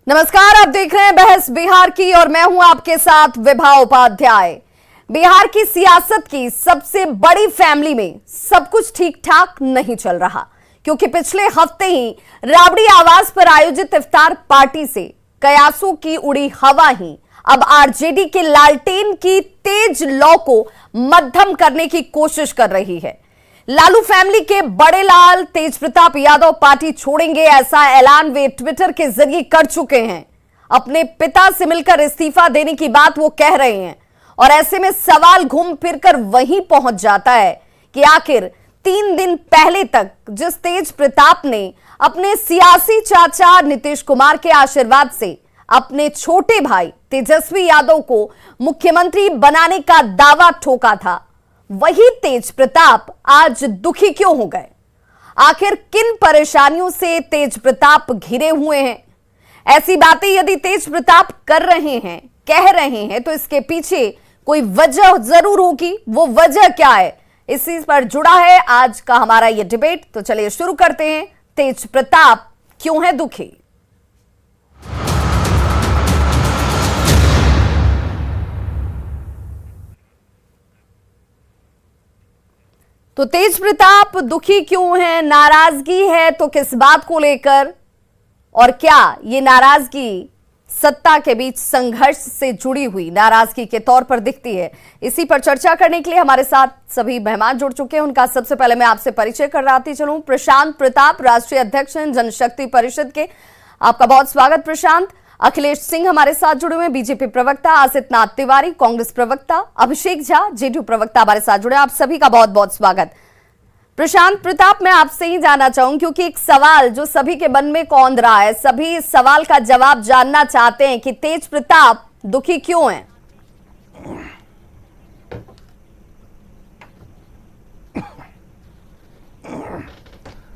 नमस्कार, आप देख रहे हैं बहस बिहार की और मैं हूं आपके साथ विभा उपाध्याय। बिहार की सियासत की सबसे बड़ी फैमिली में सब कुछ ठीक ठाक नहीं चल रहा, क्योंकि पिछले हफ्ते ही राबड़ी आवास पर आयोजित इफ्तार पार्टी से कयासों की उड़ी हवा ही अब आरजेडी के लालटेन की तेज लौ को मध्यम करने की कोशिश कर रही है। लालू फैमिली के बड़े लाल तेज प्रताप यादव पार्टी छोड़ेंगे, ऐसा ऐलान वे ट्विटर के जरिए कर चुके हैं। अपने पिता से मिलकर इस्तीफा देने की बात वो कह रहे हैं और ऐसे में सवाल घूम फिरकर वहीं पहुंच जाता है कि आखिर 3 दिन पहले तक जिस तेज प्रताप ने अपने सियासी चाचा नीतीश कुमार के आशीर्वाद से अपने छोटे भाई तेजस्वी यादव को मुख्यमंत्री बनाने का दावा ठोका था, वही तेज प्रताप आज दुखी क्यों हो गए? आखिर किन परेशानियों से तेज प्रताप घिरे हुए हैं? ऐसी बातें यदि तेज प्रताप कर रहे हैं, कह रहे हैं, तो इसके पीछे कोई वजह जरूर होगी। वो वजह क्या है, इसी पर जुड़ा है आज का हमारा ये डिबेट। तो चलिए शुरू करते हैं। तेज प्रताप क्यों है दुखी? तो तेज प्रताप दुखी क्यों है, नाराजगी है तो किस बात को लेकर, और क्या ये नाराजगी सत्ता के बीच संघर्ष से जुड़ी हुई नाराजगी के तौर पर दिखती है? इसी पर चर्चा करने के लिए हमारे साथ सभी मेहमान जुड़ चुके हैं। उनका सबसे पहले मैं आपसे परिचय करवाती चलूं। प्रशांत प्रताप, राष्ट्रीय अध्यक्ष हैं जनशक्ति परिषद के। आपका बहुत स्वागत प्रशांत। अखिलेश सिंह हमारे साथ जुड़े हुए, बीजेपी प्रवक्ता। आसित नाथ तिवारी, कांग्रेस प्रवक्ता। अभिषेक झा, जेडीयू प्रवक्ता हमारे साथ जुड़े। आप सभी का बहुत बहुत स्वागत। प्रशांत प्रताप, मैं आपसे ही जानना चाहूं, क्योंकि एक सवाल जो सभी के मन में कौंध रहा है, सभी इस सवाल का जवाब जानना चाहते हैं कि तेज प्रताप दुखी क्यों हैं?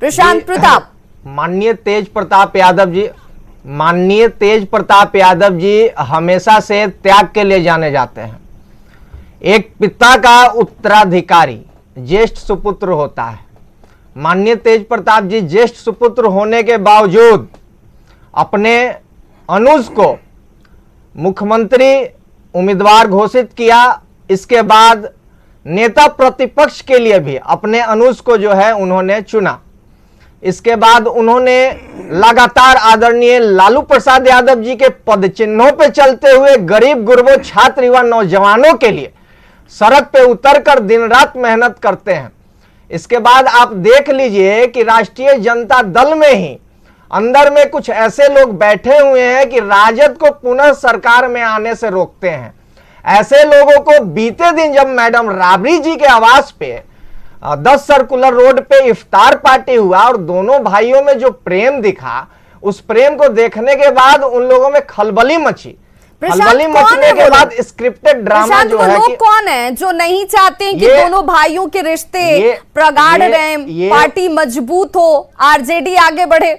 प्रशांत प्रताप। माननीय तेज प्रताप यादव जी हमेशा से त्याग के लिए जाने जाते हैं। एक पिता का उत्तराधिकारी ज्येष्ठ सुपुत्र होता है। माननीय तेज प्रताप जी ज्येष्ठ सुपुत्र होने के बावजूद अपने अनुज को मुख्यमंत्री उम्मीदवार घोषित किया। इसके बाद नेता प्रतिपक्ष के लिए भी अपने अनुज को जो है उन्होंने चुना। इसके बाद उन्होंने लगातार आदरणीय लालू प्रसाद यादव जी के पद चिन्हों पे चलते हुए गरीब गुरबों छात्र युवा नौजवानों के लिए सड़क पे उतरकर दिन रात मेहनत करते हैं। इसके बाद आप देख लीजिए कि राष्ट्रीय जनता दल में ही अंदर में कुछ ऐसे लोग बैठे हुए हैं कि राजद को पुनः सरकार में आने से रोकते हैं। ऐसे लोगों को बीते दिन जब मैडम राबड़ी जी के आवास पे 10 सर्कुलर रोड पे इफ्तार पार्टी हुआ और दोनों भाइयों में जो प्रेम दिखा, उस प्रेम को देखने के बाद उन लोगों में खलबली मची। खलबली मचने के बाद स्क्रिप्टेड ड्रामा जो है कि कौन है जो नहीं चाहते हैं कि दोनों भाइयों के रिश्ते प्रगाढ़ रहे, पार्टी मजबूत हो, आरजेडी आगे बढ़े?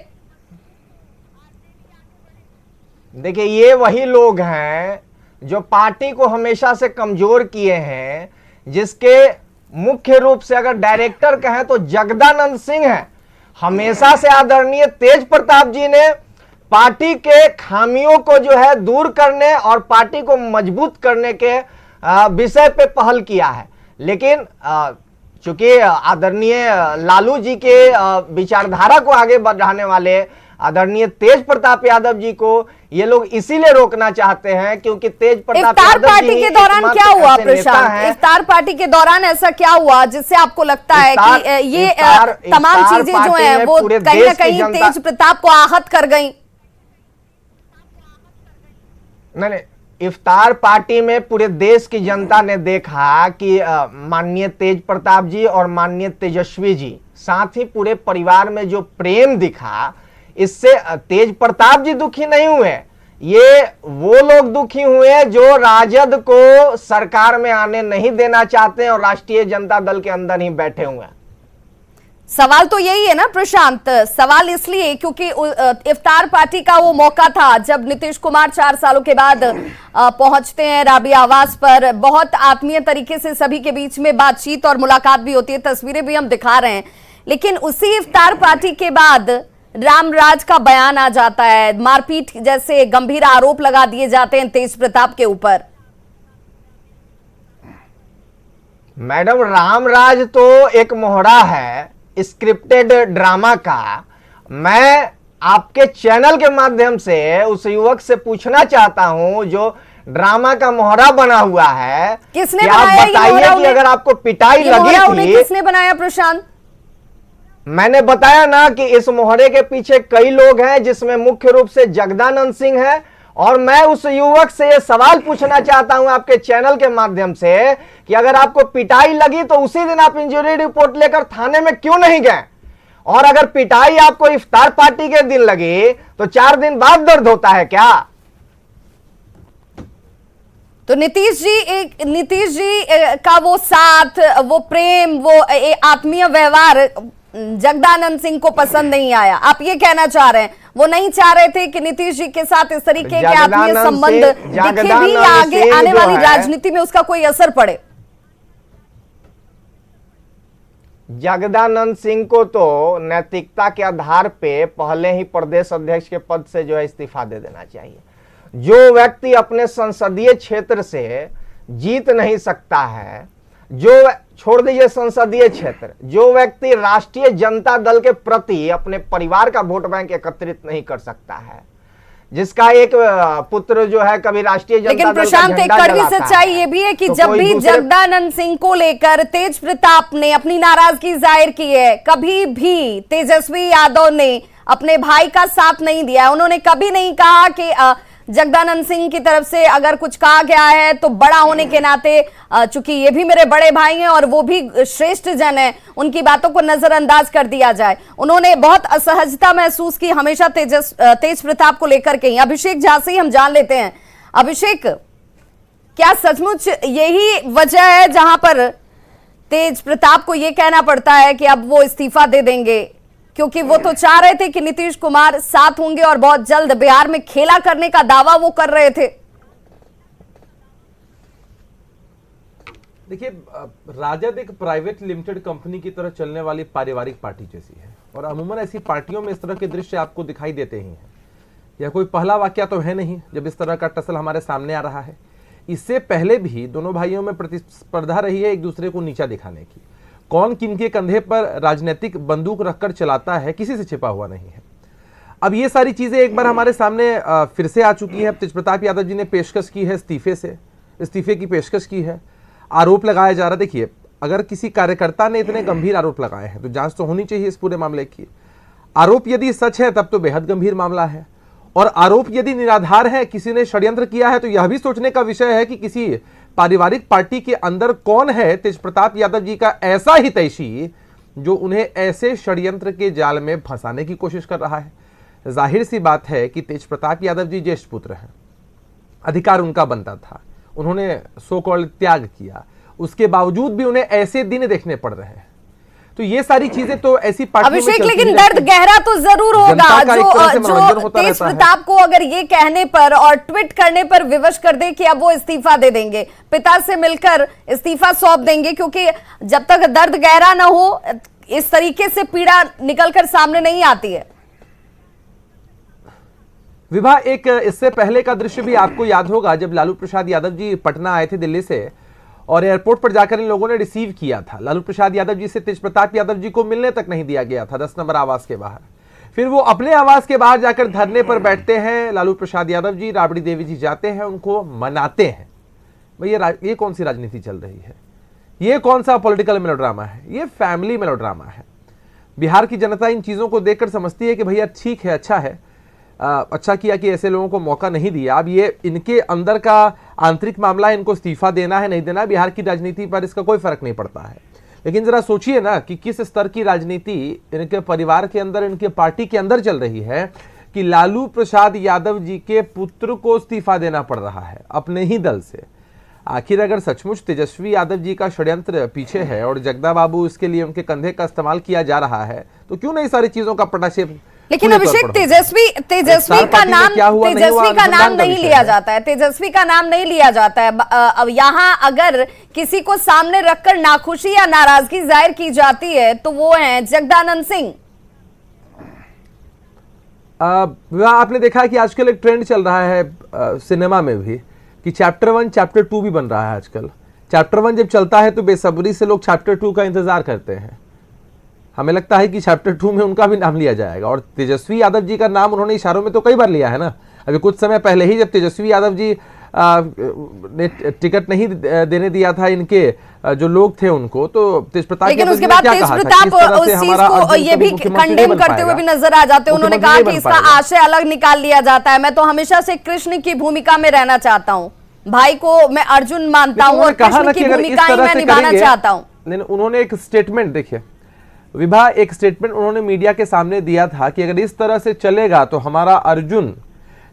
देखिए, ये वही लोग हैं जो पार्टी को हमेशा से कमजोर किए हैं, जिसके मुख्य रूप से अगर डायरेक्टर कहें तो जगदानंद सिंह है। हमेशा से आदरणीय तेज प्रताप जी ने पार्टी के खामियों को जो है दूर करने और पार्टी को मजबूत करने के विषय पे पहल किया है। लेकिन चूंकि आदरणीय लालू जी के विचारधारा को आगे बढ़ाने वाले आदरणीय तेज प्रताप यादव जी को ये लोग इसीलिए रोकना चाहते हैं, क्योंकि तेज प्रताप यादव पार्टी के दौरान क्या हुआ प्रशांत? इफ्तार पार्टी के दौरान ऐसा क्या हुआ जिससे आपको लगता है कि ये तमाम चीजें जो हैं वो कहीं ना कहीं तेज प्रताप को आहत कर गई? नहीं, इफ्तार पार्टी में पूरे देश की जनता ने देखा कि माननीय तेज प्रताप जी और माननीय तेजस्वी जी, साथ ही पूरे परिवार में जो प्रेम दिखा, इससे तेज प्रताप जी दुखी नहीं हुए। ये वो लोग दुखी हुए जो राजद को सरकार में आने नहीं देना चाहते और राष्ट्रीय जनता दल के अंदर ही बैठे हुए हैं। सवाल तो यही है ना प्रशांत, सवाल इसलिए क्योंकि इफ्तार पार्टी का वो मौका था जब नीतीश कुमार 4 सालों के बाद पहुंचते हैं राबड़ी आवास पर। बहुत आत्मीय तरीके से सभी के बीच में बातचीत और मुलाकात भी होती है, तस्वीरें भी हम दिखा रहे हैं। लेकिन उसी इफ्तार पार्टी के बाद रामराज का बयान आ जाता है, मारपीट जैसे गंभीर आरोप लगा दिए जाते हैं तेज प्रताप के ऊपर। मैडम, रामराज तो एक मोहरा है स्क्रिप्टेड ड्रामा का। मैं आपके चैनल के माध्यम से उस युवक से पूछना चाहता हूं जो ड्रामा का मोहरा बना हुआ है, किसने आप बनाया बताइए कि अगर आपको पिटाई लगी थी, किसने बनाया प्रशांत? मैंने बताया ना कि इस मोहरे के पीछे कई लोग हैं, जिसमें मुख्य रूप से जगदानंद सिंह है। और मैं उस युवक से यह सवाल पूछना चाहता हूं आपके चैनल के माध्यम से कि अगर आपको पिटाई लगी तो उसी दिन आप इंजरी रिपोर्ट लेकर थाने में क्यों नहीं गए? और अगर पिटाई आपको इफ्तार पार्टी के दिन लगी तो 4 दिन बाद दर्द होता है क्या? तो नीतीश जी का वो साथ, वो प्रेम, वो आत्मीय व्यवहार जगदानंद सिंह को पसंद नहीं आया। आप ये कहना चाह रहे हैं वो नहीं चाह रहे थे कि नीतीश जी के साथ इस तरीके के आत्मीय संबंध दिखे भी या आगे आने वाली राजनीति में उसका कोई असर पड़े? जगदानंद सिंह को तो नैतिकता के आधार पे पहले ही प्रदेश अध्यक्ष के पद से जो है इस्तीफा दे देना चाहिए। जो व्यक्ति अपने संसदीय क्षेत्र से जीत नहीं सकता है, जो छोड़ दीजिए संसदीय क्षेत्र, जो व्यक्ति राष्ट्रीय जनता दल के प्रति अपने परिवार का वोट बैंक एकत्रित नहीं कर सकता है, जिसका एक पुत्र जो है कभी राष्ट्रीय जनता लेकिन दल का प्रशांत, एक कड़वी सच्चाई ये भी है कि तो जब भी जगदानंद सिंह को लेकर तेज प्रताप ने अपनी नाराजगी जाहिर की है, कभी भी तेजस्वी यादव ने अपने भाई का साथ नहीं दिया। उन्होंने कभी नहीं कहा कि जगदानंद सिंह की तरफ से अगर कुछ कहा गया है तो बड़ा होने के नाते, चूंकि ये भी मेरे बड़े भाई हैं और वो भी श्रेष्ठ जन हैं, उनकी बातों को नजरअंदाज कर दिया जाए। उन्होंने बहुत असहजता महसूस की हमेशा तेज प्रताप को लेकर के। अभिषेक झा से ही हम जान लेते हैं। अभिषेक, क्या सचमुच यही वजह है जहां पर तेज प्रताप को यह कहना पड़ता है कि अब वो इस्तीफा दे देंगे? क्योंकि वो तो चाह रहे थे कि नीतीश कुमार साथ होंगे और बहुत जल्द बिहार में खेला करने का दावा वो कर रहे थे। देखिए, राजद एक प्राइवेट लिमिटेड कंपनी की तरह चलने वाली पारिवारिक पार्टी जैसी है और अमूमन ऐसी पार्टियों में इस तरह के दृश्य आपको दिखाई देते ही हैं। यह कोई पहला वाकया तो है नहीं जब इस तरह का टसल हमारे सामने आ रहा है। इससे पहले भी दोनों भाइयों में प्रतिस्पर्धा रही है एक दूसरे को नीचा दिखाने की। कौन किनके कंधे पर राजनीतिक बंदूक रखकर चलाता है, किसी से छिपा हुआ नहीं है। अब ये सारी चीजें एक बार हमारे सामने फिर से आ चुकी है। तेज प्रताप यादव जी ने पेशकश की है इस्तीफे की पेशकश की है। आरोप लगाया जा रहा है। देखिए, अगर किसी कार्यकर्ता ने इतने गंभीर आरोप लगाए हैं तो जांच तो होनी चाहिए इस पूरे मामले की। आरोप यदि सच है तब तो बेहद गंभीर मामला है, और आरोप यदि निराधार है, किसी ने षड्यंत्र किया है, तो यह भी सोचने का विषय है कि किसी पारिवारिक पार्टी के अंदर कौन है तेज प्रताप यादव जी का ऐसा हितैषी जो उन्हें ऐसे षड्यंत्र के जाल में फंसाने की कोशिश कर रहा है। जाहिर सी बात है कि तेज प्रताप यादव जी ज्येष्ठ पुत्र हैं, अधिकार उनका बनता था, उन्होंने सो कॉल्ड त्याग किया, उसके बावजूद भी उन्हें ऐसे दिन देखने पड़ रहे हैं। तो ये सारी चीजें तो ऐसी पार्टी में अभिषेक, लेकिन दर्द गहरा तो जरूर होगा जो तेज प्रताप को अगर ये कहने पर और ट्वीट करने पर विवश कर दे कि अब वो इस्तीफा दे देंगे, पिता से मिलकर इस्तीफा सौंप देंगे, क्योंकि जब तक दर्द गहरा ना हो इस तरीके से पीड़ा निकलकर सामने नहीं आती है। विभा, एक इससे पहले का दृश्य भी आपको याद होगा जब लालू प्रसाद यादव जी पटना आए थे दिल्ली से, और एयरपोर्ट पर जाकर इन लोगों ने रिसीव किया था। लालू प्रसाद यादव जी से तेज प्रताप यादव जी को मिलने तक नहीं दिया गया था 10 नंबर आवास के बाहर। फिर वो अपने आवास के बाहर जाकर धरने पर बैठते हैं। लालू प्रसाद यादव जी, राबड़ी देवी जी जाते हैं, उनको मनाते हैं। भैया, ये कौन सी राजनीति चल रही है? ये कौन सा पॉलिटिकल मेलोड्रामा है? ये फैमिली मेलोड्रामा है। बिहार की जनता इन चीजों को देखकर समझती है कि भैया ठीक है, अच्छा है, अच्छा किया कि ऐसे लोगों को मौका नहीं दिया। अब ये इनके अंदर का आंतरिक मामला है, इनको इस्तीफा देना है नहीं देना, बिहार की राजनीति पर इसका कोई फर्क नहीं पड़ता है। लेकिन जरा सोचिए ना कि किस स्तर की राजनीति इनके परिवार के अंदर, इनके पार्टी के अंदर चल रही है कि लालू प्रसाद यादव जी के पुत्र को इस्तीफा देना पड़ रहा है अपने ही दल से। आखिर अगर सचमुच तेजस्वी यादव जी का षड्यंत्र पीछे है और जगदा बाबू इसके लिए उनके कंधे का इस्तेमाल किया जा रहा है, तो क्यों नहीं सारी चीजों का पटाक्षेप? लेकिन अभिषेक, तेजस्वी का नाम नहीं लिया जाता है, तेजस्वी का नाम नहीं लिया जाता है। अब यहाँ अगर किसी को सामने रखकर नाखुशी या नाराजगी जाहिर की जाती है तो वो है जगदानंद सिंह। विवाह आपने देखा कि आजकल एक ट्रेंड चल रहा है सिनेमा में भी कि चैप्टर 1 चैप्टर 2 भी बन रहा है आजकल। चैप्टर 1 जब चलता है तो बेसब्री से लोग चैप्टर 2 का इंतजार करते हैं। हमें लगता है कि चैप्टर 2 में उनका भी नाम लिया जाएगा, और तेजस्वी यादव जी का नाम उन्होंने इशारों में तो कई बार लिया है ना। अभी कुछ समय पहले ही जब तेजस्वी यादव जी ने टिकट नहीं देने दिया था इनके जो लोग थे उनको, तो तेजप्रताप, लेकिन उसके बाद तेजप्रताप उस चीज को ये भी कंडेम करते हुए भी नजर आ जाते हैं। उन्होंने कहा कि इसका आशय अलग निकाल लिया जाता है। मैं तो हमेशा से कृष्ण की भूमिका में रहना चाहता हूँ, भाई को मैं अर्जुन मानता हूँ और कृष्ण की भूमिका ही मैं निभाना चाहता हूँ। उन्होंने एक स्टेटमेंट, देखिए विभा, एक स्टेटमेंट उन्होंने मीडिया के सामने दिया था कि अगर इस तरह से चलेगा तो हमारा अर्जुन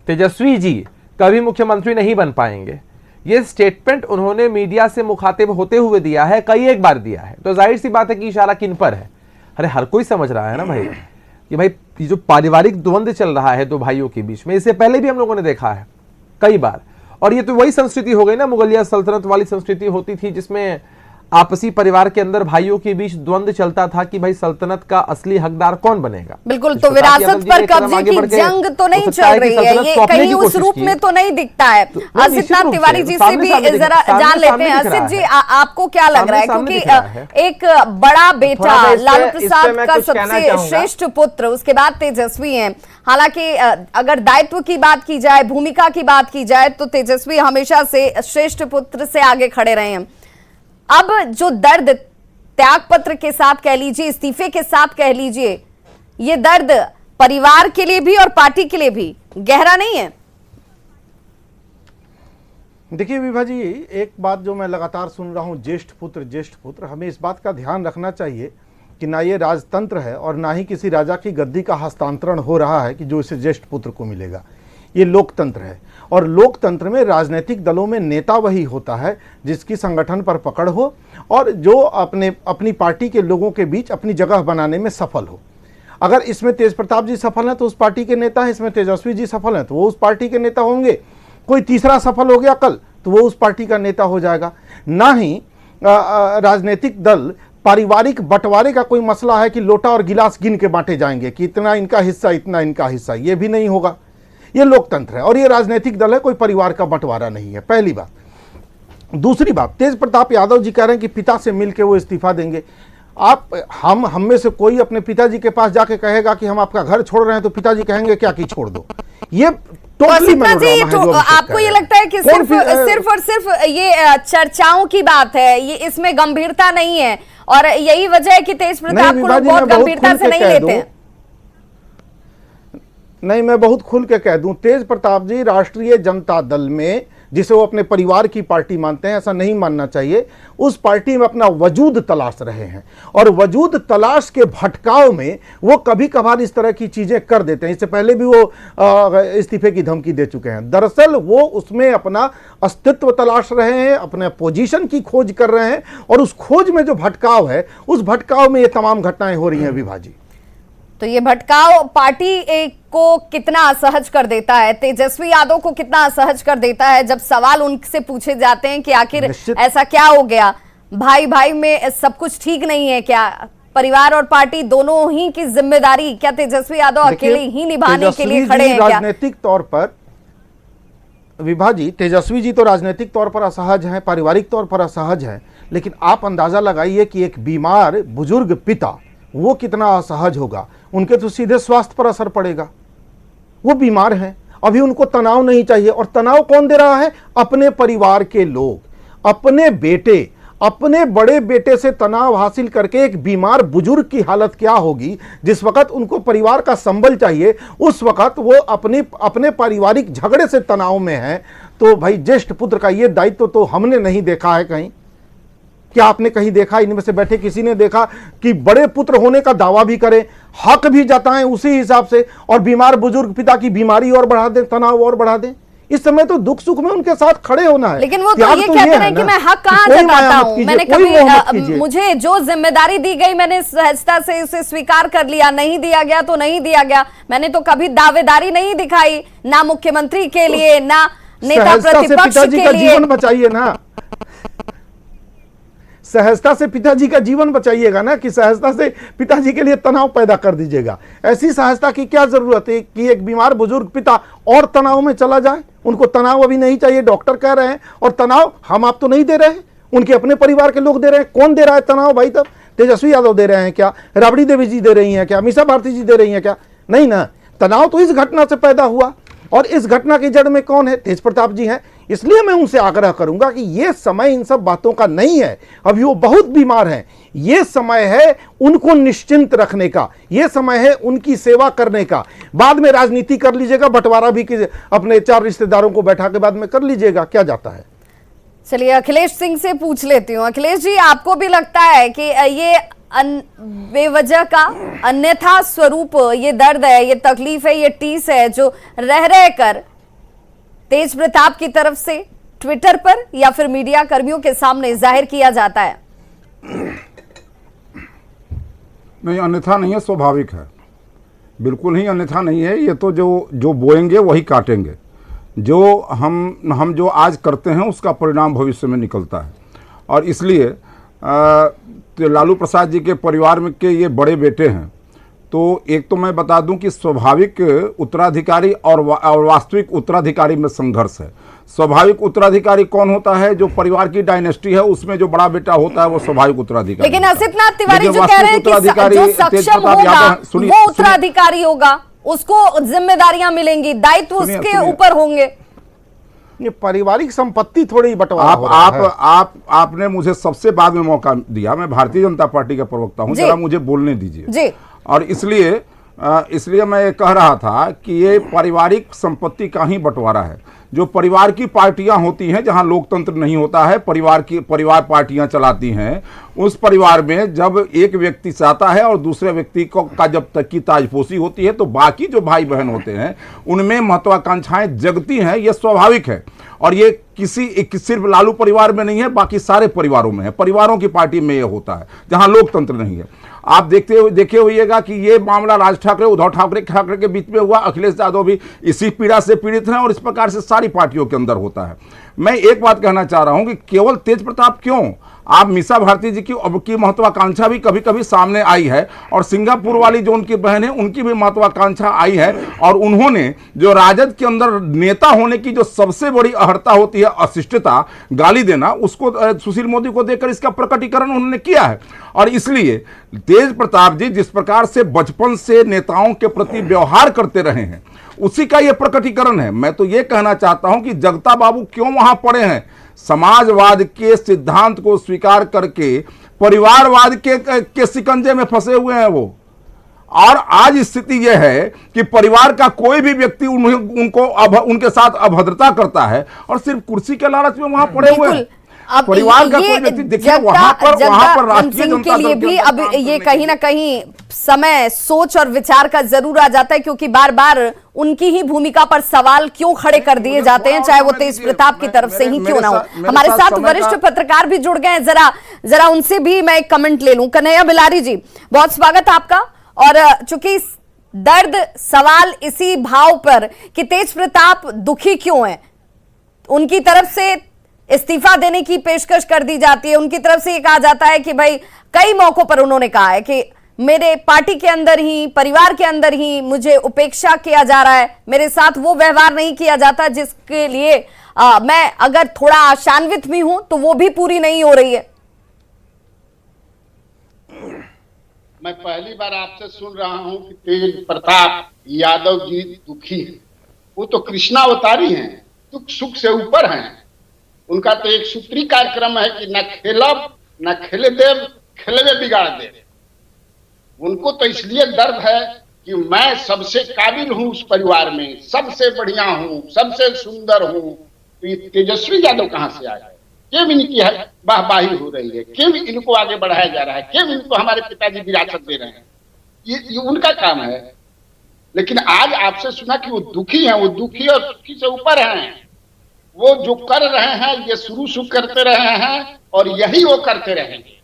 तेजस्वी जी कभी मुख्यमंत्री नहीं बन पाएंगे। ये स्टेटमेंट उन्होंने मीडिया से मुखातिब होते हुए दिया है, कई एक बार दिया है। तो जाहिर सी बात है कि इशारा किन पर है। अरे हर कोई समझ रहा है ना भाई कि भाई ये जो पारिवारिक द्वंद्व चल रहा है दो भाइयों के बीच में, इससे पहले भी हम लोगों ने देखा है कई बार। और ये तो वही संस्कृति हो गई ना, मुगलिया सल्तनत वाली संस्कृति होती थी जिसमें आपसी परिवार के अंदर भाइयों के बीच द्वंद्व चलता था कि भाई सल्तनत का असली हकदार कौन बनेगा। बिल्कुल, तो विरासत पर कब्जे की जंग तो नहीं चल रही है, ये कहीं उस रूप में तो नहीं दिखता है। असित तिवारी जी से भी जरा जान लेते हैं। असित जी, आपको क्या लग रहा है, क्योंकि एक बड़ा बेटा लालू प्रसाद का सबसे श्रेष्ठ पुत्र, उसके बाद तेजस्वी हैं। हालांकि अगर दायित्व की बात की जाए, भूमिका की बात की जाए, तो तेजस्वी हमेशा से श्रेष्ठ पुत्र से आगे खड़े रहे हैं। अब जो दर्द त्यागपत्र के साथ कह लीजिए, इस्तीफे के साथ कह लीजिए, ये दर्द परिवार के लिए भी और पार्टी के लिए भी गहरा नहीं है? देखिए विभा जी, एक बात जो मैं लगातार सुन रहा हूं, ज्येष्ठ पुत्र, हमें इस बात का ध्यान रखना चाहिए कि ना ये राजतंत्र है और ना ही किसी राजा की गद्दी का हस्तांतरण हो रहा है कि जो इसे ज्येष्ठ पुत्र को मिलेगा। ये लोकतंत्र है, और लोकतंत्र में राजनीतिक दलों में नेता वही होता है जिसकी संगठन पर पकड़ हो और जो अपनी पार्टी के लोगों के बीच अपनी जगह बनाने में सफल हो। अगर इसमें तेजप्रताप जी सफल हैं तो उस पार्टी के नेता हैं, इसमें तेजस्वी जी सफल हैं तो वो उस पार्टी के नेता होंगे। कोई तीसरा सफल हो गया कल तो वो उस पार्टी का नेता हो जाएगा। ना ही राजनीतिक दल पारिवारिक बंटवारे का कोई मसला है कि लोटा और गिलास गिन के बांटे जाएंगे कि इतना इनका हिस्सा, इतना इनका हिस्सा, ये भी नहीं होगा। ये लोकतंत्र है और ये राजनीतिक दल है, कोई परिवार का बंटवारा नहीं है, पहली बात। दूसरी बात, तेजप्रताप यादव जी कह रहे हैं कि पिता से मिलकर वो इस्तीफा देंगे। हम में से कोई अपने पिताजी के पास जाके कहेगा कि हम आपका घर छोड़ रहे हैं तो पिताजी कहेंगे क्या कि छोड़ दो। ये टोटली आपको ये लगता है कि सिर्फ और सिर्फ ये चर्चाओं की बात है, ये इसमें गंभीरता नहीं है, और यही वजह है कि तेजप्रताप को लोग बहुत गंभीरता से नहीं लेते हैं? नहीं, मैं बहुत खुल के कह दूं, तेजप्रताप जी राष्ट्रीय जनता दल में, जिसे वो अपने परिवार की पार्टी मानते हैं, ऐसा नहीं मानना चाहिए, उस पार्टी में अपना वजूद तलाश रहे हैं, और वजूद तलाश के भटकाव में वो कभी कभार इस तरह की चीजें कर देते हैं। इससे पहले भी वो इस्तीफे की धमकी दे चुके हैं। दरअसल वो उसमें अपना अस्तित्व तलाश रहे हैं, अपने पोजीशन की खोज कर रहे हैं, और उस खोज में जो भटकाव है, उस भटकाव में ये तमाम घटनाएं हो रही हैं विभाजी। तो ये भटकाव पार्टी को कितना असहज कर देता है, तेजस्वी यादव को कितना असहज कर देता है, जब सवाल उनसे पूछे जाते हैं कि आखिर ऐसा क्या हो गया, भाई भाई में सब कुछ ठीक नहीं है क्या, परिवार और पार्टी दोनों ही की जिम्मेदारी क्या तेजस्वी यादव अकेले ही निभाने के लिए खड़े हैं क्या? राजनीतिक तौर पर विभाजी, तेजस्वी जी तो राजनीतिक तौर पर असहज हैं, पारिवारिक तौर पर असहज हैं, लेकिन आप अंदाजा लगाइए कि एक बीमार बुजुर्ग पिता वो कितना असहज होगा। उनके तो सीधे स्वास्थ्य पर असर पड़ेगा। वो बीमार हैं, अभी उनको तनाव नहीं चाहिए, और तनाव कौन दे रहा है? अपने परिवार के लोग, अपने बेटे, अपने बड़े बेटे से तनाव हासिल करके एक बीमार बुजुर्ग की हालत क्या होगी। जिस वक्त उनको परिवार का संबल चाहिए, उस वक्त वो अपने पारिवारिक झगड़े से तनाव में है। तो भाई ज्येष्ठ पुत्र का ये दायित्व तो हमने नहीं देखा है कहीं। क्या आपने कहीं देखा, इनमें से बैठे किसी ने देखा कि बड़े पुत्र होने का दावा भी करें, हक भी जताएं उसी हिसाब से, और बीमार बुजुर्ग पिता की बीमारी और बढ़ा दें, तनाव और बढ़ा दें? इस समय तो दुख सुख में उनके साथ खड़े होना है। लेकिन वो तो ये कहते हैं कि मैं हक कहाँ जताता हूँ, मैंने कभी, मुझे जो जिम्मेदारी दी गई मैंने सहजता से उसे स्वीकार कर लिया, नहीं दिया गया तो नहीं दिया गया। मैंने तो कभी दावेदारी नहीं दिखाई, ना मुख्यमंत्री के लिए, ना नेता प्रतिपक्ष के लिए। जीवन बचाइए ना, सहजता से पिताजी का जीवन बचाइएगा ना, कि सहजता से पिताजी के लिए तनाव पैदा कर दीजिएगा। ऐसी सहजता की क्या जरूरत है कि एक बीमार बुजुर्ग पिता और तनाव में चला जाए? उनको तनाव अभी नहीं चाहिए, डॉक्टर कह रहे हैं, और तनाव हम आप तो नहीं दे रहे हैं, उनके अपने परिवार के लोग दे रहे हैं। कौन दे रहा है तनाव भाई? तब तेजस्वी यादव दे रहे हैं क्या? राबड़ी देवी जी दे रही हैं क्या? मीसा भारती जी दे रही हैं क्या? नहीं ना, तनाव तो इस घटना से पैदा हुआ, और इस घटना की जड़ में कौन है? तेज प्रताप जी हैं। इसलिए मैं उनसे आग्रह करूंगा कि ये समय इन सब बातों का नहीं है, अभी वो बहुत बीमार हैं। ये समय है उनको निश्चिंत रखने का, ये समय है उनकी सेवा करने का। बाद में राजनीति कर लीजिएगा, बंटवारा भी अपने 4 रिश्तेदारों को बैठा के बाद में कर लीजिएगा, क्या जाता है। चलिए अखिलेश सिंह से पूछ लेती हूँ। अखिलेश जी, आपको भी लगता है कि ये बेवजह का अन्यथा स्वरूप ये दर्द है, ये तकलीफ है, ये टीस है जो रह कर तेज प्रताप की तरफ से ट्विटर पर या फिर मीडिया कर्मियों के सामने जाहिर किया जाता है? नहीं, अन्यथा नहीं है, स्वाभाविक है, बिल्कुल ही अन्यथा नहीं है। ये तो जो बोएंगे वही काटेंगे। जो हम जो आज करते हैं उसका परिणाम भविष्य में निकलता है। और इसलिए तो लालू प्रसाद जी के परिवार में के ये बड़े बेटे हैं, तो एक तो मैं बता दूं कि स्वाभाविक उत्तराधिकारी और वास्तविक उत्तराधिकारी में संघर्ष है। स्वाभाविक उत्तराधिकारी कौन होता है? जो परिवार की डायनेस्टी है उसमें जो बड़ा बेटा होता है वो स्वाभाविक उत्तराधिकारी। लेकिन असितनाथ तिवारी जो कह रहे हैं कि जो सक्षम होगा वो उत्तराधिकारी होगा, उसको जिम्मेदारियां मिलेंगी, दायित्व उसके ऊपर होंगे। ये पारिवारिक संपत्ति थोड़ी बंटवारा हो रहा है। आपने मुझे सबसे बाद में मौका दिया, मैं भारतीय जनता पार्टी का प्रवक्ता हूं, जरा मुझे बोलने दीजिए जी। और इसलिए मैं ये कह रहा था कि ये पारिवारिक संपत्ति का ही बंटवारा है। जो परिवार की पार्टियां होती हैं, जहां लोकतंत्र नहीं होता है, परिवार पार्टियां चलाती हैं, उस परिवार में जब एक व्यक्ति चाहता है और दूसरे व्यक्ति का जब तक की ताजपोशी होती है, तो बाकी जो भाई बहन होते हैं उनमें महत्वाकांक्षाएं जगती हैं। ये स्वाभाविक है, और ये सिर्फ लालू परिवार में नहीं है, बाकी सारे परिवारों में है। परिवारों की पार्टी में ये होता है जहां लोकतंत्र नहीं है। आप देखे होइएगा कि ये मामला राज ठाकरे, उद्धव ठाकरे के बीच में हुआ। अखिलेश यादव भी इसी पीड़ा से पीड़ित हैं, और इस प्रकार से सारी पार्टियों के अंदर होता है। मैं एक बात कहना चाह रहा हूं कि केवल तेज प्रताप क्यों, आप मीसा भारती जी की महत्वाकांक्षा भी कभी कभी सामने आई है, और सिंगापुर वाली जो उनकी बहन है उनकी भी महत्वाकांक्षा आई है। और उन्होंने जो राजद के अंदर नेता होने की जो सबसे बड़ी अहर्ता होती है, अशिष्टता, गाली देना, उसको सुशील मोदी को देकर इसका प्रकटीकरण उन्होंने किया है। और इसलिए तेज प्रताप जी जिस प्रकार से बचपन से नेताओं के प्रति व्यवहार करते रहे हैं, उसी का यह प्रकटीकरण है। मैं तो यह कहना चाहता हूं कि जगता बाबू क्यों वहां पड़े हैं? समाजवाद के सिद्धांत को स्वीकार करके परिवारवाद के शिकंजे में फंसे हुए हैं वो। और आज स्थिति यह है कि परिवार का कोई भी व्यक्ति उनके साथ अभद्रता करता है, और सिर्फ कुर्सी के लालच में वहां पड़े हुए हैं। अब परिवार का कोई व्यक्ति देखिए वहां पर राष्ट्रीय जनता के लिए भी अब ये कहीं ना कहीं समय सोच और विचार का जरूर आ जाता है, क्योंकि बार बार उनकी ही भूमिका पर सवाल क्यों खड़े कर दिए जाते हैं, चाहे वो तेज प्रताप की तरफ से ही क्यों ना हो। हमारे साथ वरिष्ठ पत्रकार भी जुड़ गए हैं, जरा उनसे भी मैं एक कमेंट ले लूं। कन्हैया बिलारी जी, बहुत स्वागत आपका। और चूंकि दर्द सवाल इसी भाव पर कि तेज प्रताप दुखी क्यों है, उनकी तरफ से इस्तीफा देने की पेशकश कर दी जाती है, उनकी तरफ से ये कहा जाता है कि भाई कई मौकों पर उन्होंने कहा है कि मेरे पार्टी के अंदर ही, परिवार के अंदर ही मुझे उपेक्षा किया जा रहा है, मेरे साथ वो व्यवहार नहीं किया जाता जिसके लिए मैं अगर थोड़ा आशान्वित भी हूं तो वो भी पूरी नहीं हो रही है। मैं पहली बार आपसे सुन रहा हूं कि तेज प्रताप यादव जी दुखी हैं। वो तो कृष्णा अवतारी हैं, दुख सुख से ऊपर हैं। उनका तो एक सूत्री कार्यक्रम है कि न खेलब न खेले देव, खेले में बिगाड़ दे। उनको तो इसलिए दर्द है कि मैं सबसे काबिल हूं उस परिवार में, सबसे बढ़िया हूं, सबसे सुंदर हूं। तो ये तेजस्वी यादव कहां से आ गए? क्यों इनकी वाहवाही हो रही है? क्यों इनको आगे बढ़ाया जा रहा है? क्यों इनको हमारे पिताजी विरासत दे रहे हैं? ये उनका काम है। लेकिन आज आपसे सुना कि वो दुखी हैं, वो दुखी और सुखी से ऊपर हैं। वो जो कर रहे हैं ये शुरू करते रहे हैं और यही वो करते रहेंगे।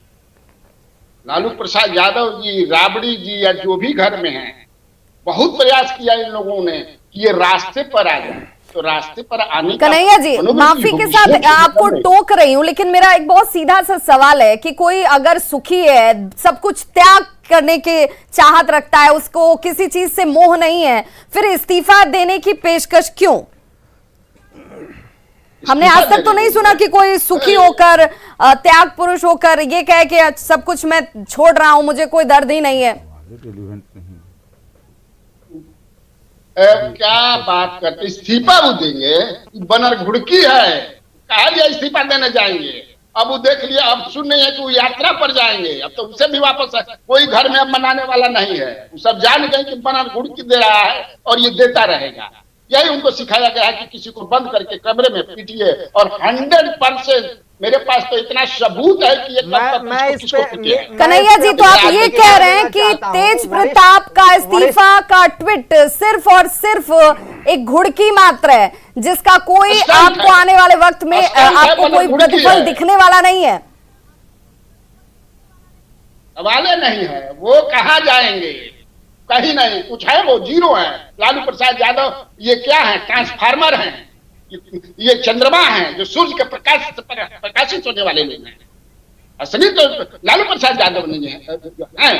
लालू प्रसाद यादव जी, राबड़ी जी या जो भी घर में हैं, बहुत प्रयास किया इन लोगों ने कि ये रास्ते पर आ जाए। तो रास्ते पर आने का कन्हैया जी, मनोबल माफी भी के होगी। साथ सोच आपको नहीं। टोक रही हूं, लेकिन मेरा एक बहुत सीधा सा सवाल है कि कोई अगर सुखी है, सब कुछ त्याग करने के चाहत रखता है, उसको किसी चीज से मोह नहीं है, फिर इस्तीफा देने की पेशकश क्यों? हमने आज तक तो नहीं सुना कि कोई सुखी होकर, त्याग पुरुष होकर ये कहे कि सब कुछ मैं छोड़ रहा हूं, मुझे कोई दर्द ही नहीं है। क्या बात करते, इस्तीफा वो देंगे? बनर घुड़की है, कहा दिया इस्तीफा देने जाएंगे। अब वो देख लिया, अब सुन नहीं है कि वो यात्रा पर जाएंगे, अब तो उसे भी वापस कोई घर में अब मनाने वाला नहीं है। वो सब जान गए कि बनर घुड़की दे रहा है और ये देता रहेगा। यही उनको सिखाया गया है कि किसी को बंद करके कमरे में पीटिए, और 100% मेरे पास तो इतना सबूत है कि ये मैं इस पे कन्हैया जी, तो आप ये कह रहे हैं कि तेज प्रताप का इस्तीफा का ट्वीट सिर्फ और सिर्फ एक घुड़की मात्र है, जिसका कोई आपको आने वाले वक्त में आपको कोई प्रतिफल दिखने वाला नहीं है? सवाले नहीं है, वो कहाँ जाएंगे? कहीं नहीं, कुछ है वो जीरो है। लालू प्रसाद यादव ये क्या है? ट्रांसफार्मर हैं, ये चंद्रमा हैं जो सूर्य के प्रकाश से प्रकाशित होने वाले लोग हैं। असली तो लालू प्रसाद यादव नहीं है,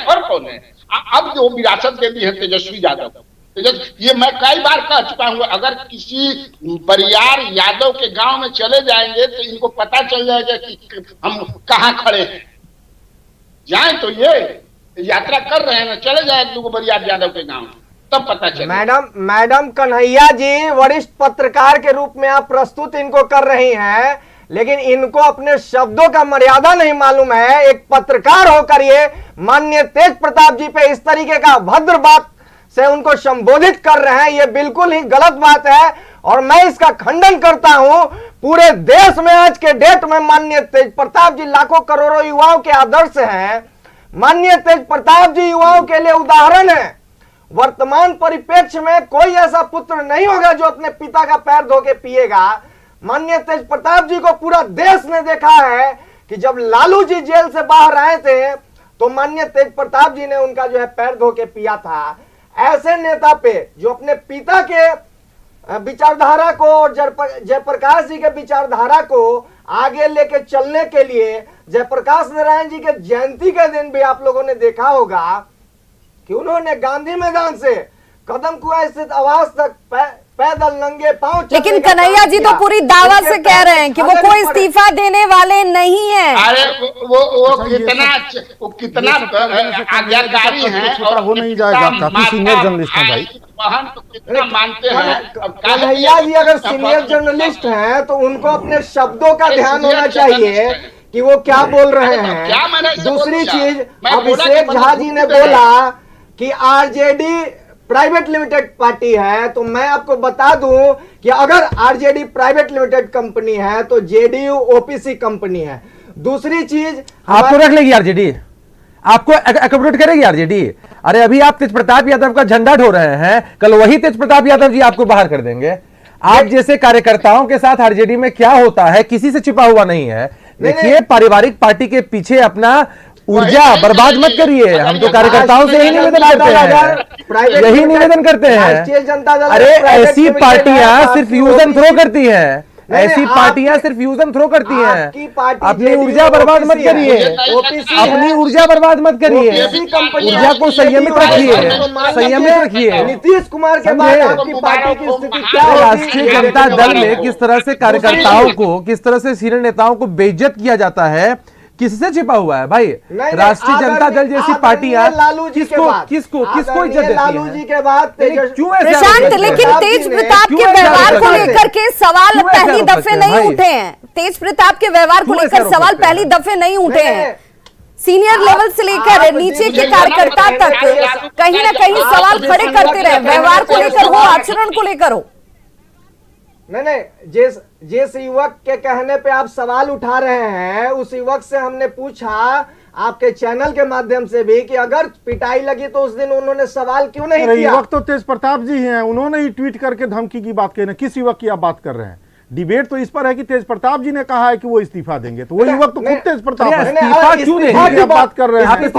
और कौन है? अब जो विरासत दे दी है तेजस्वी यादव। ये मैं कई बार कह चुका हूँ, अगर किसी बरियार यादव के गांव में चले जाएंगे तो इनको पता चल जाएगा कि हम कहाँ खड़े हैं। जाए तो ये यात्रा कर रहे हैं ना, चले जाए लोग बरियार यादव के गांव, तब पता चले। मैडम कन्हैया जी, वरिष्ठ पत्रकार के रूप में आप प्रस्तुत इनको कर रही हैं, लेकिन इनको अपने शब्दों का मर्यादा नहीं मालूम है। एक पत्रकार होकर ये माननीय तेज प्रताप जी पे इस तरीके का भद्र बात से उनको संबोधित कर रहे हैं, ये बिल्कुल ही गलत बात है और मैं इसका खंडन करता हूं। पूरे देश में आज के डेट में माननीय तेज प्रताप जी लाखों करोड़ों युवाओं के आदर्श हैं। माननीय तेज प्रताप जी युवाओं के लिए उदाहरण है। वर्तमान परिप्रेक्ष्य में कोई ऐसा पुत्र नहीं होगा जो अपने पिता का पैर धो के पिएगा। माननीय तेज प्रताप जी को पूरा देश ने देखा है कि जब लालू जी जेल से बाहर आए थे तो माननीय तेज प्रताप जी ने उनका जो है पैर धो के पिया था। ऐसे नेता पे जो अपने पिता के विचारधारा को और जयप्रकाश जी के विचारधारा को आगे लेके चलने के लिए जयप्रकाश नारायण जी के जयंती के दिन भी आप लोगों ने देखा होगा कि उन्होंने गांधी मैदान से कदम कुआं स्थित आवास तक पैदल नंगे पांव, लेकिन कन्हैया जी तो पूरी दावा से कह रहे हैं कि वो कोई इस्तीफा देने वाले नहीं हैं। अरे वो कितना आज्ञाकारी हैं और हो नहीं जाएगा। काफी सीनियर जर्नलिस्ट हैं भाई। बहन तो कितना मानते हैं। कन्हैया जी अगर सीनियर जर्नलिस्ट हैं तो उनको अपने शब्दों का ध्यान होना चाहिए कि वो क्या बोल रहे हैं। दूसरी चीज, अभिषेक झा जी ने बोला कि आरजेडी प्राइवेट लिमिटेड पार्टी है, तो मैं आपको बता दूं कि अगर आरजेडी प्राइवेट लिमिटेड कंपनी है तो जेडीयू ओपीसी कंपनी है। दूसरी चीज, आपको रख लेगी आरजेडी, आपको एकोमोडेट करेगी आरजेडी। अरे अभी आप तेज प्रताप यादव का झंडा ढो रहे हैं, कल वही तेज प्रताप यादव जी आपको बाहर कर देंगे। आप जैसे कार्यकर्ताओं के साथ आरजेडी में क्या होता है किसी से छिपा हुआ नहीं है। देखिए, पारिवारिक पार्टी के पीछे अपना ऊर्जा बर्बाद मत करिए। हम तो कार्यकर्ताओं से यही निवेदन करते हैं, यही निवेदन करते हैं। अरे ऐसी पार्टियां सिर्फ यूज एंड थ्रो करती हैं, ऐसी पार्टियां सिर्फ यूज एंड थ्रो करती हैं। अपनी ऊर्जा बर्बाद मत करिए, अपनी ऊर्जा बर्बाद मत करिए, ऊर्जा को संयमित रखिए, संयमित रखिए। नीतीश कुमार के बाद आपकी पार्टी की स्थिति क्या होगी? राष्ट्रीय जनता दल में किस तरह से कार्यकर्ताओं को, किस तरह से सीनियर नेताओं को बेइज्जत किया जाता है, किससे छिपा हुआ है भाई? राष्ट्रीय जनता दल जैसी पार्टियां किसको इज्जत देती हैं? लालू जी के बाद क्यों प्रशांत, लेकिन तेज प्रताप के व्यवहार को लेकर के सवाल पहली दफे नहीं उठे हैं। तेज प्रताप के व्यवहार को लेकर सवाल पहली दफे नहीं उठे हैं। सीनियर लेवल से लेकर नीचे के कार्यकर्ता तक कहीं ना कहीं सवाल खड़े करते रहे, व्यवहार को लेकर हो, आचरण को लेकर हो। नहीं, जिस युवक के कहने पे आप सवाल उठा रहे हैं, उस युवक से हमने पूछा आपके चैनल के माध्यम से भी कि अगर पिटाई लगी तो उस दिन उन्होंने सवाल क्यों नहीं किया? युवक तो तेज प्रताप जी हैं, उन्होंने ही ट्वीट करके धमकी की बात कही। किस युवक की आप बात कर रहे हैं? डिबेट तो इस पर है कि तेज प्रताप जी ने कहा है कि वो इस्तीफा देंगे, तो वो युवक तो खुद तेज प्रताप है। इस्तीफा क्यों देंगे? आप बात कर रहे हैं।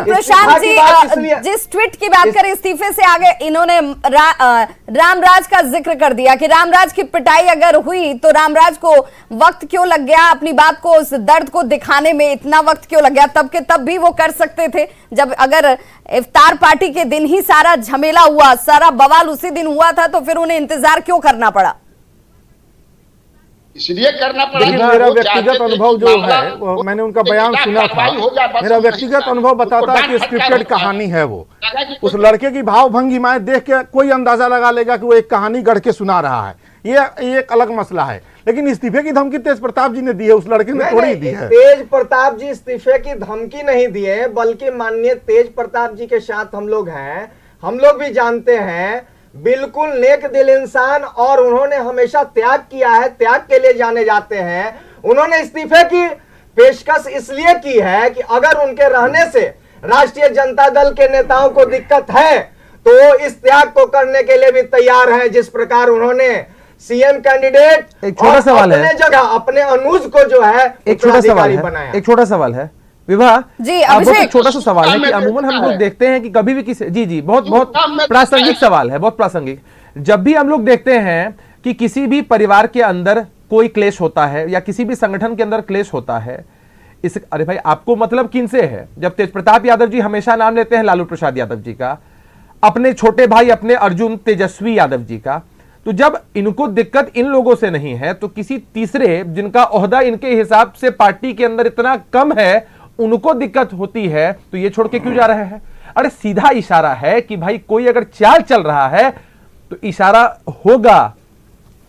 प्रशांत जी जिस ट्वीट की बात करें इस्तीफे से आगे, इन्होंने रामराज का जिक्र कर दिया कि रामराज की पिटाई अगर हुई तो रामराज को वक्त क्यों लग गया, अपनी बात को, उस दर्द को दिखाने में इतना वक्त क्यों लग गया? तब के तब भी वो कर सकते थे। जब अगर इफ्तार पार्टी के दिन ही सारा झमेला हुआ, सारा बवाल उसी दिन हुआ था, तो फिर उन्हें इंतजार क्यों करना पड़ा? इसलिए करना पड़ा। लेकिन मेरा व्यक्तिगत अनुभव जो है, वो मैंने उनका बयान सुना था, मेरा व्यक्तिगत अनुभव बताता है कि स्क्रिप्टेड कहानी है वो। उस लड़के की भाव भंगिमाएं देख के कोई अंदाजा लगा लेगा कि वो एक कहानी गढ़ के सुना रहा है। ये एक अलग मसला है। लेकिन इस्तीफे की धमकी तेज प्रताप जी ने दी है, उस लड़के ने थोड़ी दी है। तेज प्रताप जी इस्तीफे की धमकी नहीं दिए, बल्कि माननीय तेज प्रताप जी के साथ हम लोग हैं, हम लोग भी जानते हैं, बिल्कुल नेक दिल इंसान, और उन्होंने हमेशा त्याग किया है, त्याग के लिए जाने जाते हैं। उन्होंने इस्तीफे की पेशकश इसलिए की है कि अगर उनके रहने से राष्ट्रीय जनता दल के नेताओं को दिक्कत है तो इस त्याग को करने के लिए भी तैयार हैं। जिस प्रकार उन्होंने सीएम कैंडिडेट एक छोटा सवाल है, अपने जगह अपने अनुज को जो है एक छोटा सवाल बनाया। है, एक छोटा सवाल है विवाह जी, आपको एक छोटा सा सवाल है कि अमूमन हम लोग देखते हैं कि कभी भी किसी जी बहुत प्रासंगिक सवाल है, बहुत प्रासंगिक। जब भी हम लोग देखते हैं कि किसी भी परिवार के अंदर कोई क्लेश होता है या किसी भी संगठन के अंदर क्लेश होता है, इस अरे भाई आपको मतलब किनसे है? जब तेज प्रताप यादव जी हमेशा नाम लेते हैं लालू प्रसाद यादव जी का, अपने छोटे भाई अपने अर्जुन तेजस्वी यादव जी का, तो जब इनको दिक्कत इन लोगों से नहीं है तो किसी तीसरे जिनका ओहदा इनके हिसाब से पार्टी के अंदर इतना कम है, उनको दिक्कत होती है, तो ये छोड़ के क्यों जा रहे हैं? अरे सीधा इशारा है कि भाई कोई अगर चाल चल रहा है तो इशारा होगा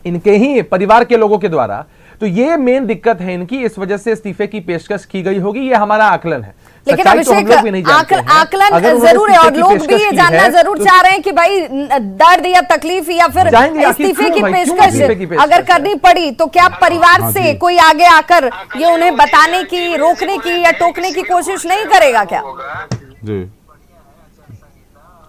इनके ही परिवार के लोगों के द्वारा। तो ये मेन दिक्कत है इनकी, इस वजह से इस्तीफे की पेशकश की गई होगी, ये हमारा आकलन है। लेकिन अभिषेक, आकलन जरूर है और लोग भी ये जानना जरूर चाह रहे हैं कि भाई दर्द या तकलीफ या फिर इस्तीफे की पेशकश अगर करनी पड़ी तो क्या परिवार से कोई आगे आकर ये उन्हें बताने की, रोकने की या टोकने की कोशिश नहीं करेगा क्या? जी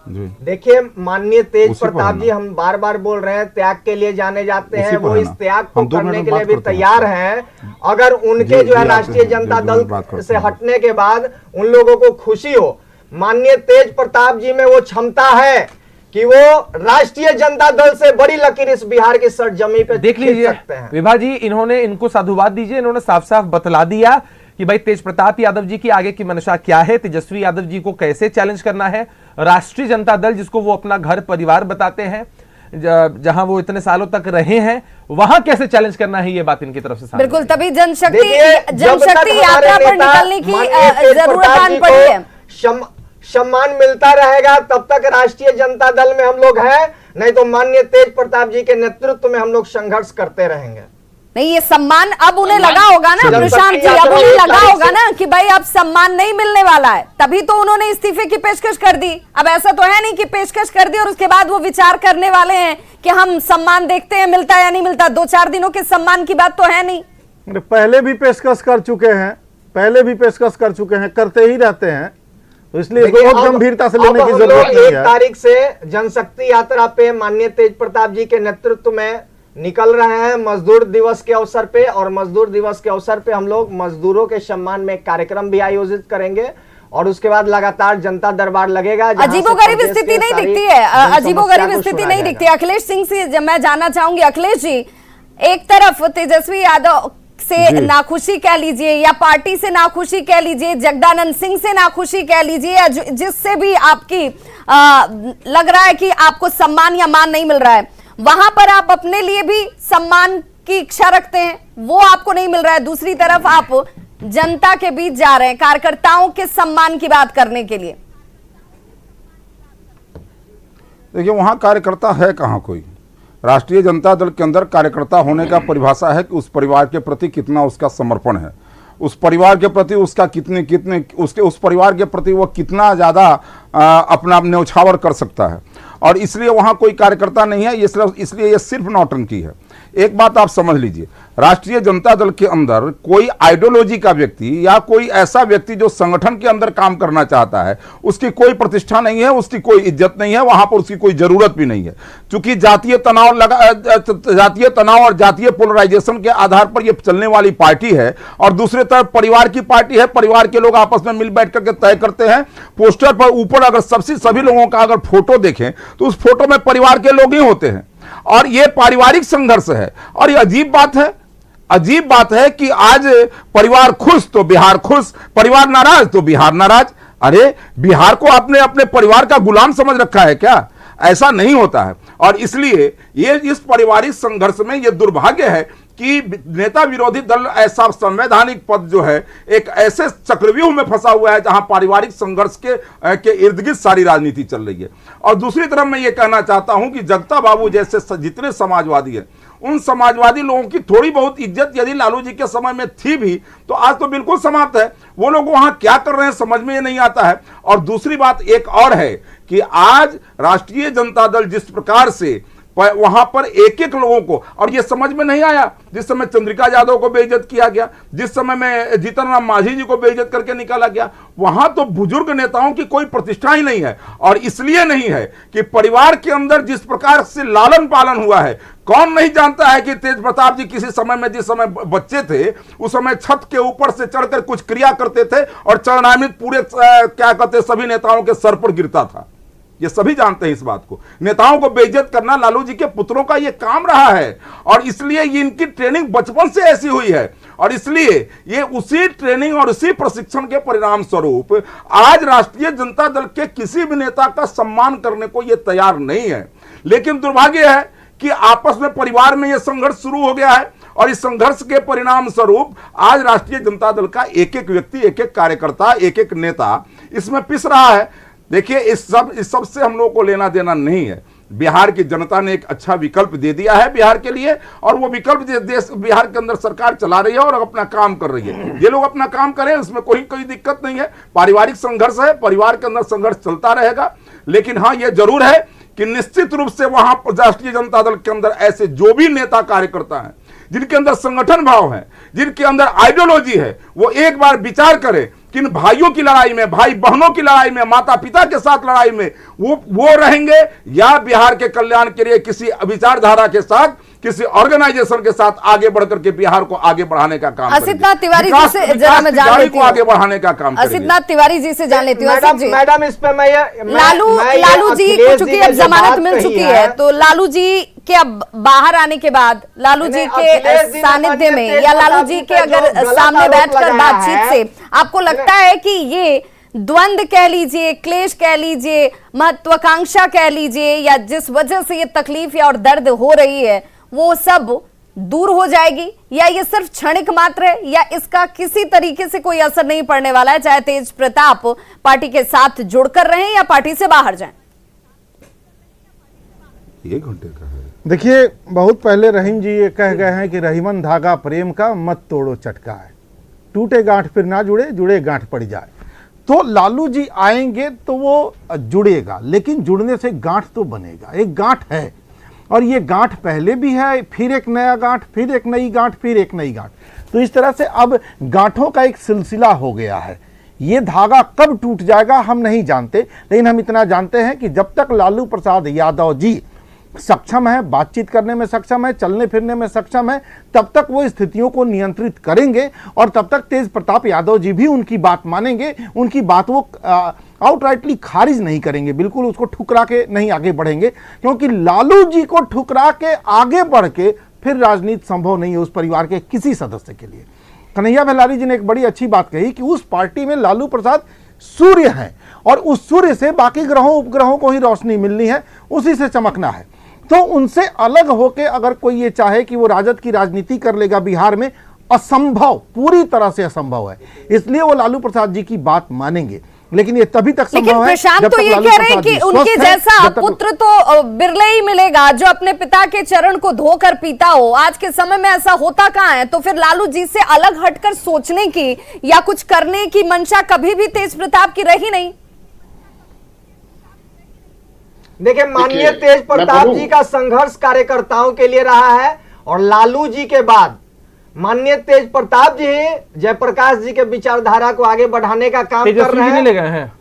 देखिए माननीय तेज प्रताप जी, हम बार बार बोल रहे हैं त्याग के लिए जाने जाते हैं, वो इस त्याग को करने के लिए भी तैयार हैं। अगर उनके जो है राष्ट्रीय जनता दल से हटने के बाद उन लोगों को खुशी हो, माननीय तेज प्रताप जी में वो क्षमता है कि वो राष्ट्रीय जनता दल से बड़ी लकीर इस बिहार की सरजमी पे देख लीजिए सकते हैं। विभा जी, इन्होंने इनको साधुवाद दीजिए, इन्होंने साफ साफ बतला दिया कि भाई तेज प्रताप यादव जी की आगे की मंशा क्या है, तेजस्वी यादव जी को कैसे चैलेंज करना है, राष्ट्रीय जनता दल जिसको वो अपना घर परिवार बताते हैं, जहां वो इतने सालों तक रहे हैं, वहां कैसे चैलेंज करना है, ये बात इनकी तरफ से सामने। बिल्कुल, तभी जनशक्ति यात्रा पर निकलने की जरूरत आन पड़ी है। सम्मान मिलता रहेगा तब तक राष्ट्रीय जनता दल में हम लोग हैं, नहीं तो माननीय तेज प्रताप जी के नेतृत्व में हम लोग संघर्ष करते रहेंगे। नहीं, ये सम्मान अब उन्हें लगा होगा ना प्रशांत जी, अब उन्हें लगा होगा ना कि भाई अब सम्मान नहीं मिलने वाला है, तभी तो उन्होंने इस्तीफे की पेशकश कर दी। अब ऐसा तो है नहीं कि पेशकश कर दी और उसके बाद वो विचार करने वाले हैं कि हम सम्मान देखते हैं मिलता है या नहीं मिलता। 2-4 दिनों के सम्मान की बात तो है नहीं। पहले भी पेशकश कर चुके हैं, करते ही रहते हैं, तो इसलिए बहुत गंभीरता से लेने की जरूरत नहीं है। 1 तारीख से जनशक्ति यात्रा पे माननीय तेज प्रताप जी के नेतृत्व में निकल रहे हैं मजदूर दिवस के अवसर पे, और मजदूर दिवस के अवसर पे हम लोग मजदूरों के सम्मान में कार्यक्रम भी आयोजित करेंगे और उसके बाद लगातार जनता दरबार लगेगा। अजीबोगरीब स्थिति नहीं दिखती है, अजीबोगरीब स्थिति नहीं दिखती। अखिलेश सिंह से मैं जानना चाहूंगी, अखिलेश जी, एक तरफ तेजस्वी यादव से नाखुशी कह लीजिए या पार्टी से नाखुशी कह लीजिए, जगदानंद सिंह से नाखुशी कह लीजिए, या जिससे भी आपकी लग रहा है कि आपको सम्मान या मान नहीं मिल रहा है, वहां पर आप अपने लिए भी सम्मान की इच्छा रखते हैं, वो आपको नहीं मिल रहा है। दूसरी तरफ आप जनता के बीच जा रहे हैं कार्यकर्ताओं के सम्मान की बात करने के लिए। देखिए वहाँ कार्यकर्ता है कहाँ कोई? राष्ट्रीय जनता दल के अंदर कार्यकर्ता होने का परिभाषा है कि उस परिवार के प्रति कितना उसका समर्पण है, उस परिवार के प्रति उसका उस परिवार के प्रति वो कितना ज़्यादा अपना न्यौछावर कर सकता है। और इसलिए वहाँ कोई कार्यकर्ता नहीं है, इसलिए ये सिर्फ नौटंकी है। एक बात आप समझ लीजिए, राष्ट्रीय जनता दल के अंदर कोई आइडियोलॉजी का व्यक्ति या कोई ऐसा व्यक्ति जो संगठन के अंदर काम करना चाहता है, उसकी कोई प्रतिष्ठा नहीं है, उसकी कोई इज्जत नहीं है, वहां पर उसकी कोई जरूरत भी नहीं है। क्योंकि जातीय तनाव और जातीय पोलराइजेशन के आधार पर यह चलने वाली पार्टी है, और दूसरी तरफ परिवार की पार्टी है। परिवार के लोग आपस में मिल बैठ करके तय करते हैं। पोस्टर पर ऊपर अगर सभी लोगों का अगर फोटो देखें तो उस फोटो में परिवार के लोग ही होते हैं, और यह पारिवारिक संघर्ष है। और यह अजीब बात है कि आज परिवार खुश तो बिहार खुश, परिवार नाराज तो बिहार नाराज। अरे बिहार को आपने अपने परिवार का गुलाम समझ रखा है क्या? ऐसा नहीं होता है। और इसलिए ये इस पारिवारिक संघर्ष में यह दुर्भाग्य है कि नेता विरोधी दल ऐसा संवैधानिक पद जो है एक ऐसे चक्रव्यूह में फंसा हुआ है जहां पारिवारिक संघर्ष के इर्द गिर्द सारी राजनीति चल रही है। और दूसरी तरफ मैं ये कहना चाहता हूं कि जगता बाबू जैसे जितने समाजवादी हैं, उन समाजवादी लोगों की थोड़ी बहुत इज्जत यदि लालू जी के समय में थी भी, तो आज तो बिल्कुल समाप्त है। वो लोग वहां क्या कर रहे हैं समझ में नहीं आता है। और दूसरी बात एक और है कि आज राष्ट्रीय जनता दल जिस प्रकार से वहां पर एक एक लोगों को, और यह समझ में नहीं आया जिस समय चंद्रिका यादव को बेइज्जत किया गया, जिस समय में जीतन राम मांझी जी को बेइज्जत करके निकाला गया, वहां तो बुजुर्ग नेताओं की कोई प्रतिष्ठा ही नहीं है। और इसलिए नहीं है कि परिवार के अंदर जिस प्रकार से लालन पालन हुआ है, कौन नहीं जानता है कि तेज प्रताप जी किसी समय में, जिस समय बच्चे थे उस समय छत के ऊपर से चढ़कर कुछ क्रिया करते थे और चरणामृत पूरे क्या कहते सभी नेताओं के सर पर गिरता था। ये सभी जानते हैं इस बात को। नेताओं को बेइज्जत करना लालू जी के पुत्रों का ये काम रहा है, और इसलिए ये इनकी ट्रेनिंग बचपन से ऐसी हुई है। और इसलिए ये उसी ट्रेनिंग और उसी प्रशिक्षण के परिणाम स्वरूप आज राष्ट्रीय जनता दल के किसी भी नेता का सम्मान करने को ये तैयार नहीं है। लेकिन दुर्भाग्य है कि आपस में परिवार में यह संघर्ष शुरू हो गया है, और इस संघर्ष के परिणाम स्वरूप आज राष्ट्रीय जनता दल का एक एक व्यक्ति, एक एक कार्यकर्ता, एक एक नेता इसमें पिस रहा है। देखिए, इस सब से हम लोगों को लेना देना नहीं है। बिहार की जनता ने एक अच्छा विकल्प दे दिया है बिहार के लिए, और वो विकल्प देश बिहार के अंदर सरकार चला रही है और अपना काम कर रही है। ये लोग अपना काम करें, उसमें कोई दिक्कत नहीं है। पारिवारिक संघर्ष है, परिवार के अंदर संघर्ष चलता रहेगा। लेकिन हाँ, ये जरूर है कि निश्चित रूप से वहां राष्ट्रीय जनता दल के अंदर ऐसे जो भी नेता कार्यकर्ता हैं, जिनके अंदर संगठन भाव है, जिनके अंदर आइडियोलॉजी है, वो एक बार विचार करें कि इन भाइयों की लड़ाई में, भाई बहनों की लड़ाई में, माता पिता के साथ लड़ाई में वो रहेंगे, या बिहार के कल्याण के लिए किसी विचारधारा के साथ, किसी ऑर्गेनाइजेशन के साथ आगे बढ़कर के बिहार को आगे बढ़ाने का काम करेंगे। असितनाथ तिवारी जी से जरा मैं जान लेती हूं, आगे बढ़ाने का काम करेंगे। असितनाथ तिवारी जी से जान लेती हूं। मैडम इस पे लालू जी को चूंकि अब जमानत मिल चुकी है, तो लालू जी के अब बाहर आने के बाद, लालू जी के सानिध्य में या लालू जी के अगर सामने बैठकर बातचीत से आपको लगता है कि ये द्वंद कह लीजिए, क्लेश कह लीजिए, महत्वाकांक्षा कह लीजिए, या जिस वजह से ये तकलीफ या और दर्द हो रही है वो सब दूर हो जाएगी, या ये सिर्फ क्षणिक मात्र है, या इसका किसी तरीके से कोई असर नहीं पड़ने वाला है, चाहे तेज प्रताप पार्टी के साथ जुड़कर रहें या पार्टी से बाहर जाएं? 1 घंटे का है। देखिए, बहुत पहले रहीम जी ये कह गए हैं कि रहीमन धागा प्रेम का मत तोड़ो चटका है, टूटे गांठ फिर ना जुड़े, जुड़े गांठ पड़ जाए। तो लालू जी आएंगे तो वो जुड़ेगा, लेकिन जुड़ने से गांठ तो बनेगा। एक गांठ है, और ये गांठ पहले भी है, फिर एक नया गांठ, फिर एक नई गांठ, फिर एक नई गांठ। तो इस तरह से अब गांठों का एक सिलसिला हो गया है। ये धागा कब टूट जाएगा हम नहीं जानते, लेकिन हम इतना जानते हैं कि जब तक लालू प्रसाद यादव जी सक्षम है, बातचीत करने में सक्षम है, चलने फिरने में सक्षम है, तब तक वो स्थितियों को नियंत्रित करेंगे, और तब तक तेज प्रताप यादव जी भी उनकी बात मानेंगे। उनकी बात वो आउटराइटली खारिज नहीं करेंगे, बिल्कुल उसको ठुकरा के नहीं आगे बढ़ेंगे, क्योंकि लालू जी को ठुकरा के आगे बढ़ के फिर राजनीति संभव नहीं है उस परिवार के किसी सदस्य के लिए। कन्हैया बेलारी जी ने एक बड़ी अच्छी बात कही कि उस पार्टी में लालू प्रसाद सूर्य हैं, और उस सूर्य से बाकी ग्रहों उपग्रहों को ही रोशनी मिलनी है, उसी से चमकना है। तो उनसे अलग होके अगर कोई ये चाहे कि वो राजद की राजनीति कर लेगा बिहार में, असंभव, पूरी तरह से असंभव है। इसलिए वो लालू प्रसाद जी की बात मानेंगे, लेकिन ये तभी तक संभव है। प्रशांत तो ये कह रहे हैं कि उनके जैसा पुत्र तो बिरले ही मिलेगा जो अपने पिता के चरण को धोकर पीता हो। आज के समय में ऐसा होता कहां है? तो फिर लालू जी से अलग हटकर सोचने की या कुछ करने की मंशा कभी भी तेज प्रताप की रही नहीं। देखिए, माननीय तेज प्रताप जी का संघर्ष कार्यकर्ताओं के लिए रहा है, और लालू जी के बाद माननीय तेज प्रताप जी ही जयप्रकाश जी के विचारधारा को आगे बढ़ाने का काम कर रहे हैं। ले गए हैं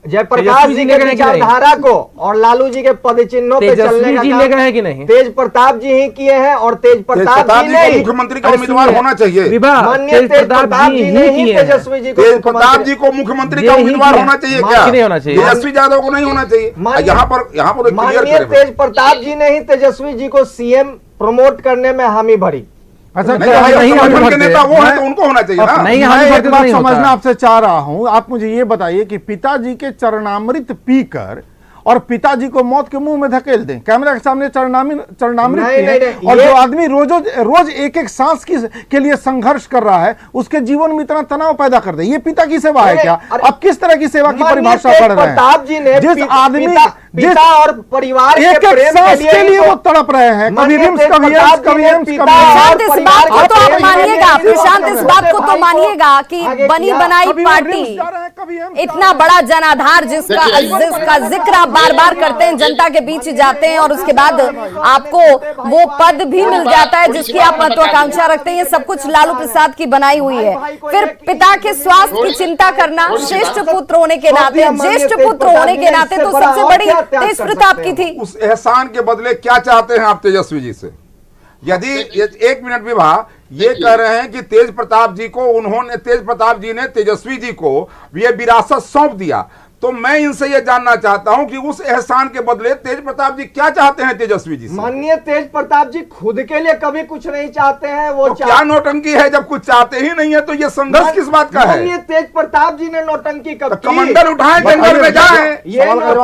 जयप्रकाश जी के विचारधारा को और लालू जी के पद चिन्हों पे चलने का ले गए हैं कि नहीं? तेज प्रताप जी ही किए हैं और तेज प्रताप जी ने मुख्यमंत्री का उम्मीदवार होना चाहिए। माननीय तेज प्रताप जी ने ही तेजस्वी जी को तेज प्रताप जी को मुख्यमंत्री का उम्मीदवार होना चाहिए क्या? नहीं होना चाहिए। तेजस्वी यादव को नहीं होना चाहिए। यहाँ पर माननीय तेज प्रताप जी ने ही तेजस्वी जी को सीएम प्रमोट करने में हामी भरी। अच्छा, नहीं नेता वो है तो उनको होना चाहिए ना। नहीं, मैं एक बात समझना आपसे चाह रहा हूं। आप मुझे ये बताइए कि पिताजी के चरणामृत पीकर और पिताजी को मौत के मुंह में धकेल दें, कैमरा के सामने चरणामृत पिए, और जो आदमी रोज एक एक सांस के लिए संघर्ष कर रहा है, उसके जीवन में इतना तनाव पैदा कर दे, ये पिता की सेवा है क्या? अब किस तरह की सेवा की परिभाषा पढ़ रहे हैं? जिस आदमी पिता और परिवार एक एक सांस के लिए वो तड़प रहे हैं, कभी रिम्स, कभी एम्स, कभी एम्स, प्रशांत, इस बात को तो आप मानिएगा, प्रशांत इस बात को तो मानिएगा कि बनी बनाई पार्टी, इतना बड़ा जनाधार जिसका जिक्र आप बार बार करते हैं, जनता के बीच जाते हैं और उसके बाद आपको वो पद भी मिल जाता है जिसकी आप महत्वाकांक्षा रखते हैं, ये सब कुछ लालू प्रसाद की बनाई हुई है। फिर पिता के स्वास्थ्य की चिंता करना, श्रेष्ठ पुत्र होने के नाते, ज्येष्ठ पुत्र होने के नाते तो सबसे बड़ी तेज प्रताप की थी। उस एहसान के बदले क्या चाहते हैं आप तेजस्वी जी से? यदि एक मिनट विभा ये कह रहे हैं कि तेज प्रताप जी ने तेजस्वी जी को ये विरासत सौंप दिया, तो मैं इनसे ये जानना चाहता हूं कि उस एहसान के बदले तेज प्रताप जी क्या चाहते हैं तेजस्वी जी से? माननीय तेज प्रताप जी खुद के लिए कभी कुछ नहीं चाहते हैं। वो तो क्या नौटंकी है? जब कुछ चाहते ही नहीं है तो ये संघर्ष किस बात का है? माननीय तेज प्रताप जी ने नौटंकी कब की? कमंडल उठाएं, जंगल में जाएं,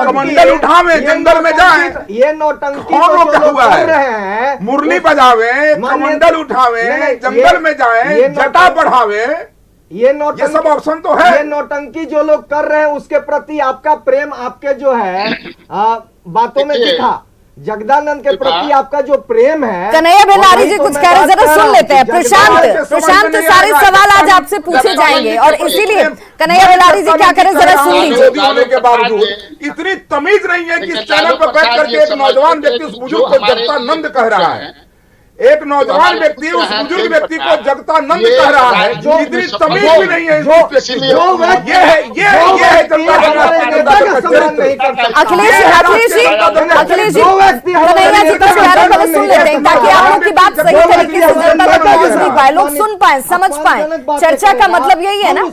कमंडल उठावे, जंगल में जाएं। ये नौटंकी कौन रोका हुआ कर रहे हैं? मुरली बजावे, कमंडल उठावे, जंगल में जाएं, जटा बढ़ावे, ये सब ऑप्शन तो है। ये नौटंकी जो लोग कर रहे हैं उसके प्रति आपका प्रेम, आपके जो है बातों में दिखा, जगदानंद के प्रति आपका जो प्रेम है। कन्हैया बेलारी जी कुछ कह रहे, जरा सुन लेते हैं। प्रशांत सारे सवाल आज आपसे पूछे जाएंगे और इसीलिए कन्हैया बेलारी जी क्या करें, जरा सुन लीजिए। होने के बावजूद इतनी तमीज नहीं है कि इस चैनल पर बैठ करके एक नौजवान व्यक्ति उस बुजुर्ग को जगतानंद कह रहा है, एक नौजवान व्यक्ति उस बुजुर्ग व्यक्ति को जगतानंद कह रहा है, जो इतनी तमीज भी नहीं है। अखिलेश जी कन्हैया जी कुछ कह रहे हैं, सुन लेते हैं ताकि आप लोग की बात सही तरीके से जनता तक पहुंच नहीं पाए, लोग सुन पाए, समझ पाए। चर्चा का मतलब यही है ना,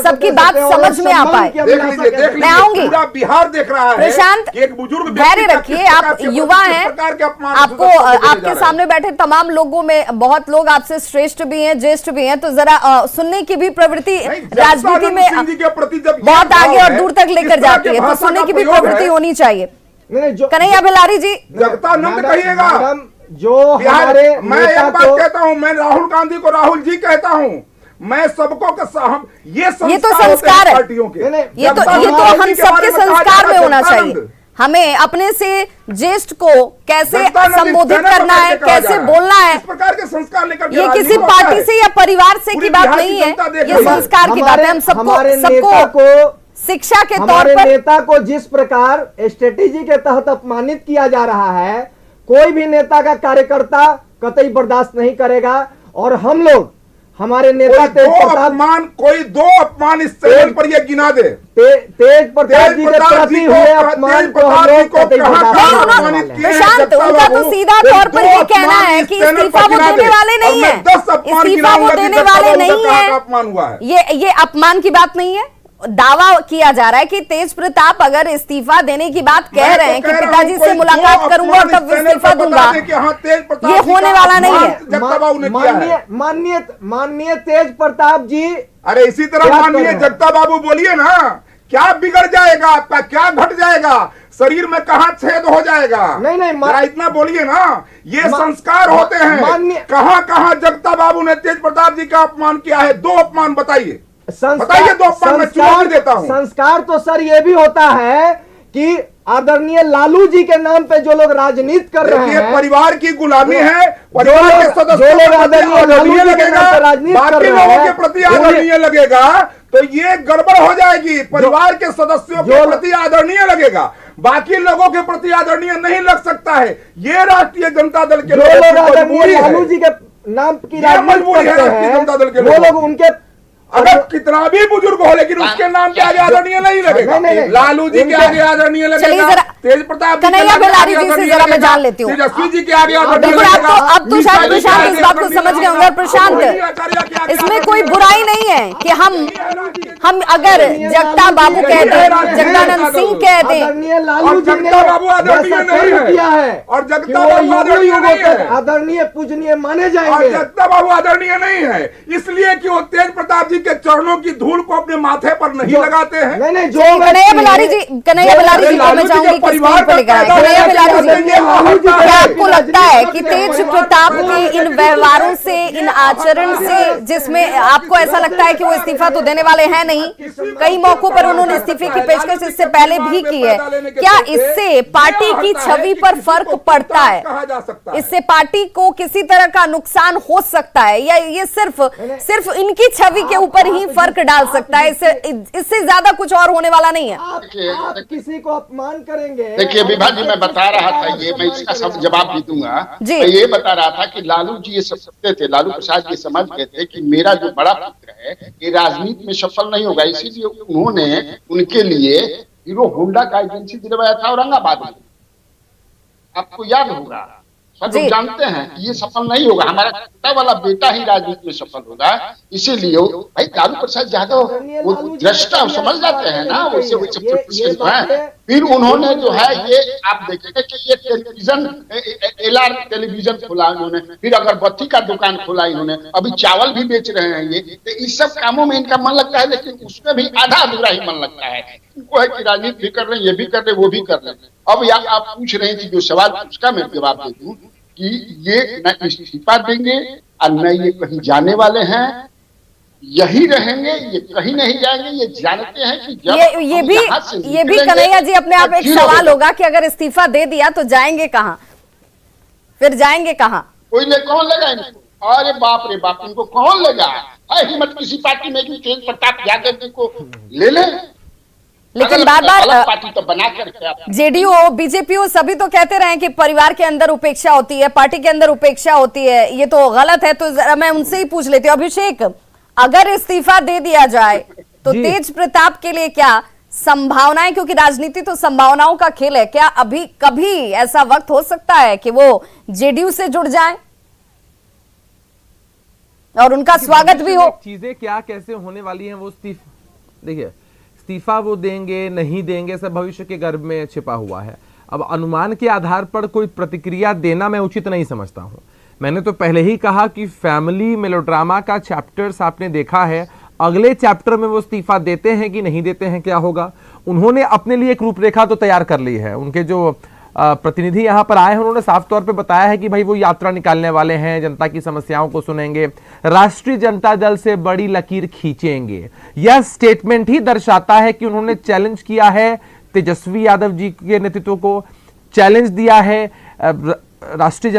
सबकी बात समझ में आ पाए। मैं आऊंगी, बिहार देख रहा है। प्रशांत एक बुजुर्ग धैर्य रखिए, आप युवा हैं, आपको आपके सामने बैठे तमाम लोगों में बहुत लोग आपसे श्रेष्ठ भी हैं, ज्येष्ठ भी हैं, तो जरा सुनने की भी प्रवृत्ति राजनीति में बहुत आगे और दूर तक लेकर जाती है, तो सुनने की भी प्रवृत्ति होनी चाहिए। कन्हैया बेलारी जी जगतानंद कहिएगा जो हमारे, मैं एक बात कहता हूं, मैं राहुल गांधी को राहुल जी कहता हूं, मैं सबको ये तो संस्कार है पार्टियों के, ये तो हम सबके संस्कार में होना चाहिए। हमें अपने से ज्येष्ठ को कैसे संबोधित करना है, कैसे बोलना है, इस प्रकार के संस्कार लेकर ये किसी पार्टी से या परिवार से की बात नहीं है, ये संस्कार की बात है। हम सबको शिक्षा के तौर पर नेता को जिस प्रकार स्ट्रेटेजी के तहत अपमानित किया जा रहा है, कोई भी नेता का कार्यकर्ता कतई बर्दाश्त नहीं करेगा। और हम लोग हमारे नेता कोई दो अपमान इस चैनल पर ये गिना दे। तेज प्रताप जी के प्रति हुए अपमान को हम लोग प्रशांत, उनका तो सीधा तौर पर ये कहना है कि इस्तीफा वो देने वाले नहीं है, इस्तीफा वो देने वाले नहीं है। ये अपमान की बात नहीं है, दावा किया जा रहा है कि तेज प्रताप अगर इस्तीफा देने की बात कह रहे हैं कि पिताजी से मुलाकात करूंगा तब इस्तीफा दूंगा, ये होने वाला नहीं है। माननीय तेज प्रताप जी, अरे इसी तरह माननीय जगता बाबू बोलिए ना, क्या बिगड़ जाएगा आपका, क्या घट जाएगा, शरीर में कहां छेद हो जाएगा? नहीं, इतना बोलिए ना, ये संस्कार होते हैं। कहां जगता बाबू ने तेज प्रताप जी का अपमान किया है? दो अपमान बताइए, बताइए दो अपमान, मैं चुनौती देता हूं। संस्कार तो सर ये भी होता है कि आदरणीय लालू जी के नाम पे जो लोग राजनीति कर रहे हैं, परिवार की गुलामी है, परिवार के सदस्यों जो लोग आदरणीय लालू जी के नाम पे राजनीति कर रहे हैं, बाकी लोगों के प्रति आदरणीय लगेगा, तो ये गड़बड़ हो जाएगी। परिवार के सदस्यों के प्रति आदरणीय लगेगा, बाकी लोगों के प्रति आदरणीय नहीं लग सकता है। ये राष्ट्रीय जनता दल के लालू जी के नाम की मजबूरी है राष्ट्रीय जनता दल के वो लोग उनके अगर कितना भी बुजुर्ग हो लेकिन उसके नाम के आगे आदरणीय नहीं लगेगा। लालू जी के आगे आदरणीय लगेगा, तेज प्रताप कन्हैया बेलारी जी से जरा मैं जान लेती हूँ। तेजस्वी जी के आगे आदरणीय बिल्कुल, लगेगा। अब तो शायद प्रशांत इस बात को समझ गए होंगे। प्रशांत, इसमें कोई बुराई नहीं है कि हम अगर जगता बाबू कह दें, जगदानंद सिंह कह दें, जगता बाबू आदरणीय नहीं है और जगता बाबू आदरणीय नहीं है, आदरणीय पूजनीय माने और जाएंगे। जगता बाबू आदरणीय नहीं है इसलिए कि वो तेज प्रताप जी के चरणों की धूल को अपने माथे पर नहीं लगाते हैं। नहीं, जो कन्हैया बेलारी जी को मैं चाहूंगी कि स्क्रीन पर लेकर आए। कन्हैया बेलारी जी, क्या आपको लगता है कि तेज प्रताप के इन व्यवहारों से, इन आचरण से, जिसमें आपको ऐसा लगता है कि वो इस्तीफा तो देने वाले हैं नहीं, कई मौकों पर उन्होंने इस्तीफे की पेशकश इससे पहले भी की है, क्या इससे पार्टी की छवि पर फर्क पड़ता है? इससे पार्टी को किसी तरह का नुकसान हो सकता है या ये सिर्फ इनकी छवि के ऊपर ही फर्क डाल सकता है? इससे ज्यादा कुछ और होने वाला नहीं है। आप किसी को अपमान करेंगे। देखिए विभा जी, मैं बता रहा था, ये मैं इसका सब जवाब भी दूंगा। मैं ये बता रहा था कि लालू जी ये समझते थे, लालू प्रसाद जी समझ गए थे कि मेरा जो बड़ा पुत्र है ये राजनीति में सफल नहीं होगा, इसीलिए उन्होंने उनके लिए हीरो होंडा का एजेंसी दिलवाया था औरंगाबाद में। आपको याद होगा, सब लोग जानते हैं कि ये सफल नहीं होगा, हमारा छोटा वाला बेटा ही राजनीति में सफल होगा। इसीलिए भाई लालू प्रसाद यादव वो दृष्टा समझ जाते हैं ना, वैसे है। फिर उन्होंने जो है ये आप देखेंगे कि ये टेलीविजन LR टेलीविजन खोला इन्होंने, फिर अगरबत्ती का दुकान खोला इन्होंने, अभी चावल भी बेच रहे हैं। ये तो इस सब कामों में इनका मन लगता है, लेकिन उसमें भी आधा अधूरा ही मन लगता है। इनको है कि राजनीति भी कर रहे हैं, ये भी कर रहे हैं, वो भी कर रहे हैं। अब आप पूछ रहे थी जो सवाल, उसका मैं जवाब दे दूं कि ये न इस्तीफा देंगे और न ये कहीं जाने वाले हैं, यही रहेंगे, ये कहीं नहीं जाएंगे। ये जानते हैं कि जब ये भी कन्हैया जी अपने आप एक सवाल होगा कि अगर इस्तीफा दे दिया तो जाएंगे कहाँ, फिर जाएंगे कहाँ? कोई कौन लेगा इनको? अरे बाप रे बाप, इनको कौन लेगा? हिम्मत किसी पार्टी में भी तेज प्रताप यादव जी को ले ले, लेकिन बार-बार पार्टी तो बना कर जेडीयू बीजेपी सभी तो कहते रहे कि परिवार के अंदर उपेक्षा होती है, पार्टी के अंदर उपेक्षा होती है, ये तो गलत है। तो जरा मैं उनसे ही पूछ लेती हूँ, अभिषेक, अगर इस्तीफा दे दिया जाए तो तेज प्रताप के लिए क्या संभावनाएं, क्योंकि राजनीति तो संभावनाओं का खेल है, क्या अभी कभी ऐसा वक्त हो सकता है कि वो जेडीयू से जुड़ जाएं और उनका स्वागत भी हो? चीजें क्या कैसे होने वाली हैं वो देखिए, इस्तीफा वो देंगे नहीं देंगे सब भविष्य के गर्भ में छिपा हुआ है। अब अनुमान के आधार पर कोई प्रतिक्रिया देना मैं उचित नहीं समझता हूं। मैंने तो पहले ही कहा कि फैमिली मेलोड्रामा का चैप्टर्स आपने देखा है, अगले चैप्टर में वो इस्तीफा देते हैं कि नहीं देते हैं क्या होगा। उन्होंने अपने लिए एक रूपरेखा तो तैयार कर ली है। उनके जो प्रतिनिधि यहां पर आए हैं उन्होंने साफ तौर पे बताया है कि भाई वो यात्रा निकालने वाले हैं, जनता की समस्याओं को सुनेंगे, राष्ट्रीय जनता दल से बड़ी लकीर खींचेंगे। यह स्टेटमेंट ही दर्शाता है कि उन्होंने चैलेंज किया है तेजस्वी यादव जी के नेतृत्व को, चैलेंज दिया है राष्ट्रीय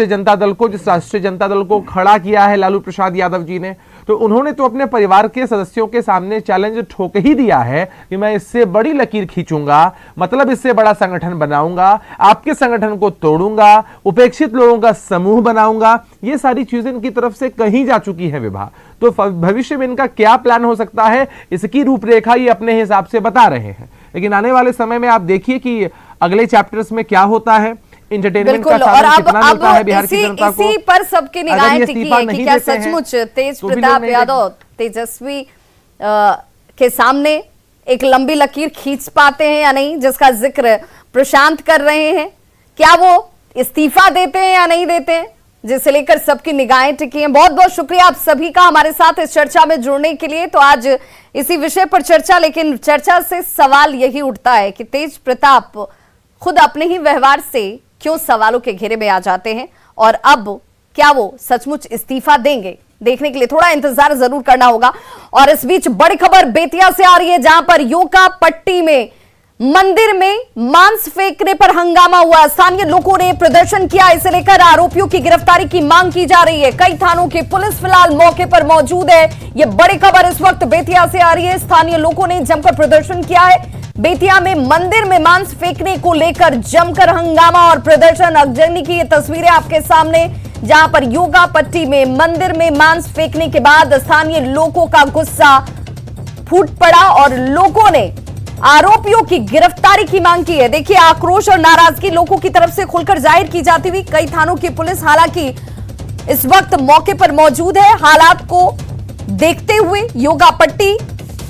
जनता दल को, जिस राष्ट्रीय जनता दल को खड़ा किया है लालू प्रसाद यादव जी ने। तो उन्होंने तो अपने परिवार के सदस्यों के सामने चैलेंज ठोक ही दिया है कि मैं इससे बड़ी लकीर खींचूंगा, मतलब इससे बड़ा संगठन बनाऊंगा, आपके संगठन को तोड़ूंगा, उपेक्षित लोगों का समूह बनाऊंगा। ये सारी चीजें इनकी तरफ से कहीं जा चुकी है विभा। तो भविष्य में इनका क्या प्लान हो सकता है, इसकी रूपरेखा ये अपने हिसाब से बता रहे हैं। लेकिन आने वाले समय में आप देखिए कि अगले चैप्टर्स में क्या होता है, इंटरटेनमेंट का साधन कितना मिलता है बिहार की जनता को। इसी पर सबकी निगाहें टिकी है कि क्या सचमुच तेज प्रताप यादव तेजस्वी के सामने एक लंबी लकीर खींच पाते हैं या नहीं, जिसका जिक्र प्रशांत कर रहे हैं। क्या वो इस्तीफा देते हैं या नहीं देते हैं, जिसे लेकर सबकी निगाहें टिकी हैं। बहुत बहुत शुक्रिया आप सभी का हमारे साथ इस चर्चा में जुड़ने के लिए। तो आज इसी विषय पर चर्चा, लेकिन चर्चा से सवाल यही उठता है कि तेज प्रताप खुद अपने ही व्यवहार से क्यों सवालों के घेरे में आ जाते हैं, और अब क्या वो सचमुच इस्तीफा देंगे, देखने के लिए थोड़ा इंतजार जरूर करना होगा। और इस बीच बड़ी खबर बेतिया से आ रही है, जहां पर योका पट्टी में मंदिर में मांस फेंकने पर हंगामा हुआ। स्थानीय लोगों ने प्रदर्शन किया। इसे लेकर आरोपियों की गिरफ्तारी की मांग की जा रही है। कई थानों की पुलिस फिलहाल मौके पर मौजूद है। यह बड़ी खबर इस वक्त बेतिया से आ रही है। स्थानीय लोगों ने जमकर प्रदर्शन किया है। बेतिया में मंदिर में मांस फेंकने को लेकर जमकर हंगामा और प्रदर्शन। अगजनी की ये तस्वीरें आपके सामने, जहां पर योगा पट्टी में मंदिर में मांस फेंकने के बाद स्थानीय लोगों का गुस्सा फूट पड़ा और लोगों ने आरोपियों की गिरफ्तारी की मांग की है। देखिए, आक्रोश और नाराजगी लोगों की तरफ से खुलकर जाहिर की जाती हुई। कई थानों की पुलिस हालांकि इस वक्त मौके पर मौजूद है। हालात को देखते हुए योगा पट्टी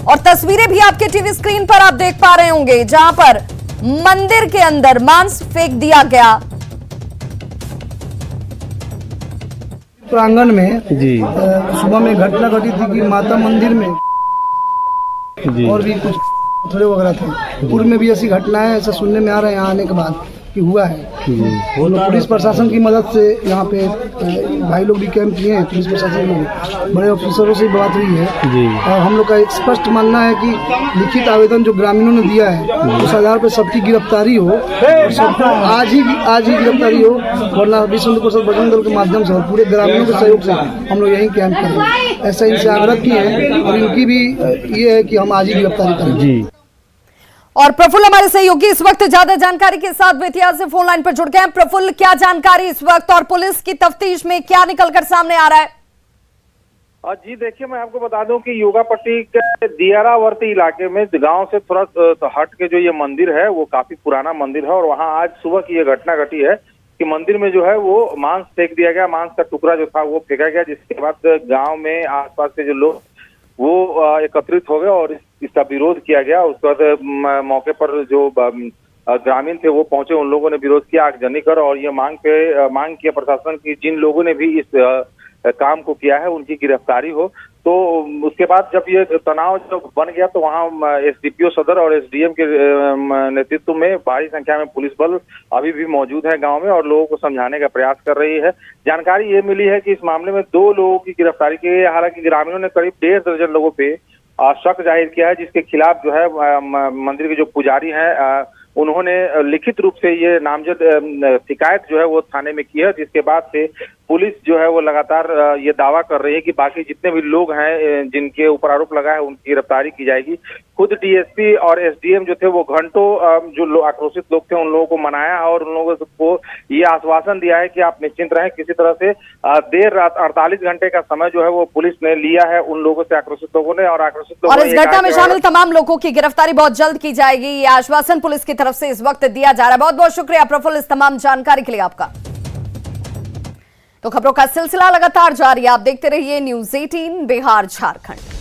और तस्वीरें भी आपके टीवी स्क्रीन पर आप देख पा रहे होंगे, जहां पर मंदिर के अंदर मांस फेंक दिया गया। प्रांगण में जी सुबह में घटना घटी थी कि माता मंदिर में जी और भी कुछ थोड़े वगैरह थे। पूर्व में भी ऐसी घटनाएं ऐसा सुनने में आ रहा है यहाँ आने के बाद कि हुआ है। तो पुलिस प्रशासन की मदद से यहाँ पे भाई लोग भी कैंप किए हैं। पुलिस प्रशासन लोग बड़े ऑफिसरों से बात हुई है और हम लोग का एक स्पष्ट मानना है कि लिखित आवेदन जो ग्रामीणों ने दिया है उस आधार पर सबकी गिरफ्तारी हो और सबको आज ही गिरफ्तारी हो, वरना विश्व हिंदू परिषद बजरंग दल के माध्यम से और पूरे ग्रामीणों के सहयोग से हम लोग यही कैंप करेंगे। ऐसा इनसे आग्रह किए हैं और इनकी भी ये है कि हम आज ही गिरफ्तारी करेंगे। और प्रफुल्ल हमारे सहयोगी इस वक्त ज्यादा जानकारी के साथ बेतिया से फोन लाइन पर जुड़ गए हैं। प्रफुल्ल, क्या जानकारी इस वक्त और पुलिस की तफ्तीश में क्या निकलकर सामने आ रहा है? जी देखिए, मैं आपको बता दूं कि योगा पट्टी के दियारावर्ती इलाके में गांव से थोड़ा हट के जो ये मंदिर है वो काफी पुराना मंदिर है और वहां आज सुबह की ये घटना घटी है कि मंदिर में जो है वो मांस फेंक दिया गया। मांस का टुकड़ा जो था वो फेंका गया, जिसके बाद गाँव में आसपास के जो लोग वो एकत्रित हो गए और इसका विरोध किया गया। उसके बाद मौके पर जो ग्रामीण थे वो पहुंचे, उन लोगों ने विरोध किया आगजनी कर और ये मांग किया प्रशासन की जिन लोगों ने भी इस काम को किया है उनकी गिरफ्तारी हो। तो उसके बाद जब ये तनाव जब बन गया तो वहाँ एसडीपीओ सदर और एसडीएम के नेतृत्व में भारी संख्या में पुलिस बल अभी भी मौजूद है गांव में और लोगों को समझाने का प्रयास कर रही है। जानकारी ये मिली है कि इस मामले में 2 लोगों की गिरफ्तारी की है। हालांकि ग्रामीणों ने करीब 1.5 दर्जन लोगों पे शक जाहिर किया है, जिसके खिलाफ जो है मंदिर के जो पुजारी हैं उन्होंने लिखित रूप से ये नामजद शिकायत जो है वो थाने में की है, जिसके बाद से पुलिस जो है वो लगातार ये दावा कर रही है कि बाकी जितने भी लोग हैं जिनके ऊपर आरोप लगा है उनकी गिरफ्तारी की जाएगी। खुद डीएसपी और एसडीएम जो थे वो घंटों जो आक्रोशित लोग थे उन लोगों को मनाया और उन लोगों को ये आश्वासन दिया है कि आप निश्चिंत रहें। किसी तरह से देर रात 48 घंटे का समय जो है वो पुलिस ने लिया है उन लोगों से, आक्रोशित लोगों ने और आक्रोशित लोगों और इस घटना में शामिल तमाम लोगों की गिरफ्तारी बहुत जल्द की जाएगी, ये आश्वासन पुलिस की तरफ से इस वक्त दिया जा रहा है। बहुत बहुत शुक्रिया प्रफुल्ल इस तमाम जानकारी के लिए आपका। तो खबरों का सिलसिला लगातार जारी, आप देखते रहिए न्यूज़ 18 बिहार झारखंड।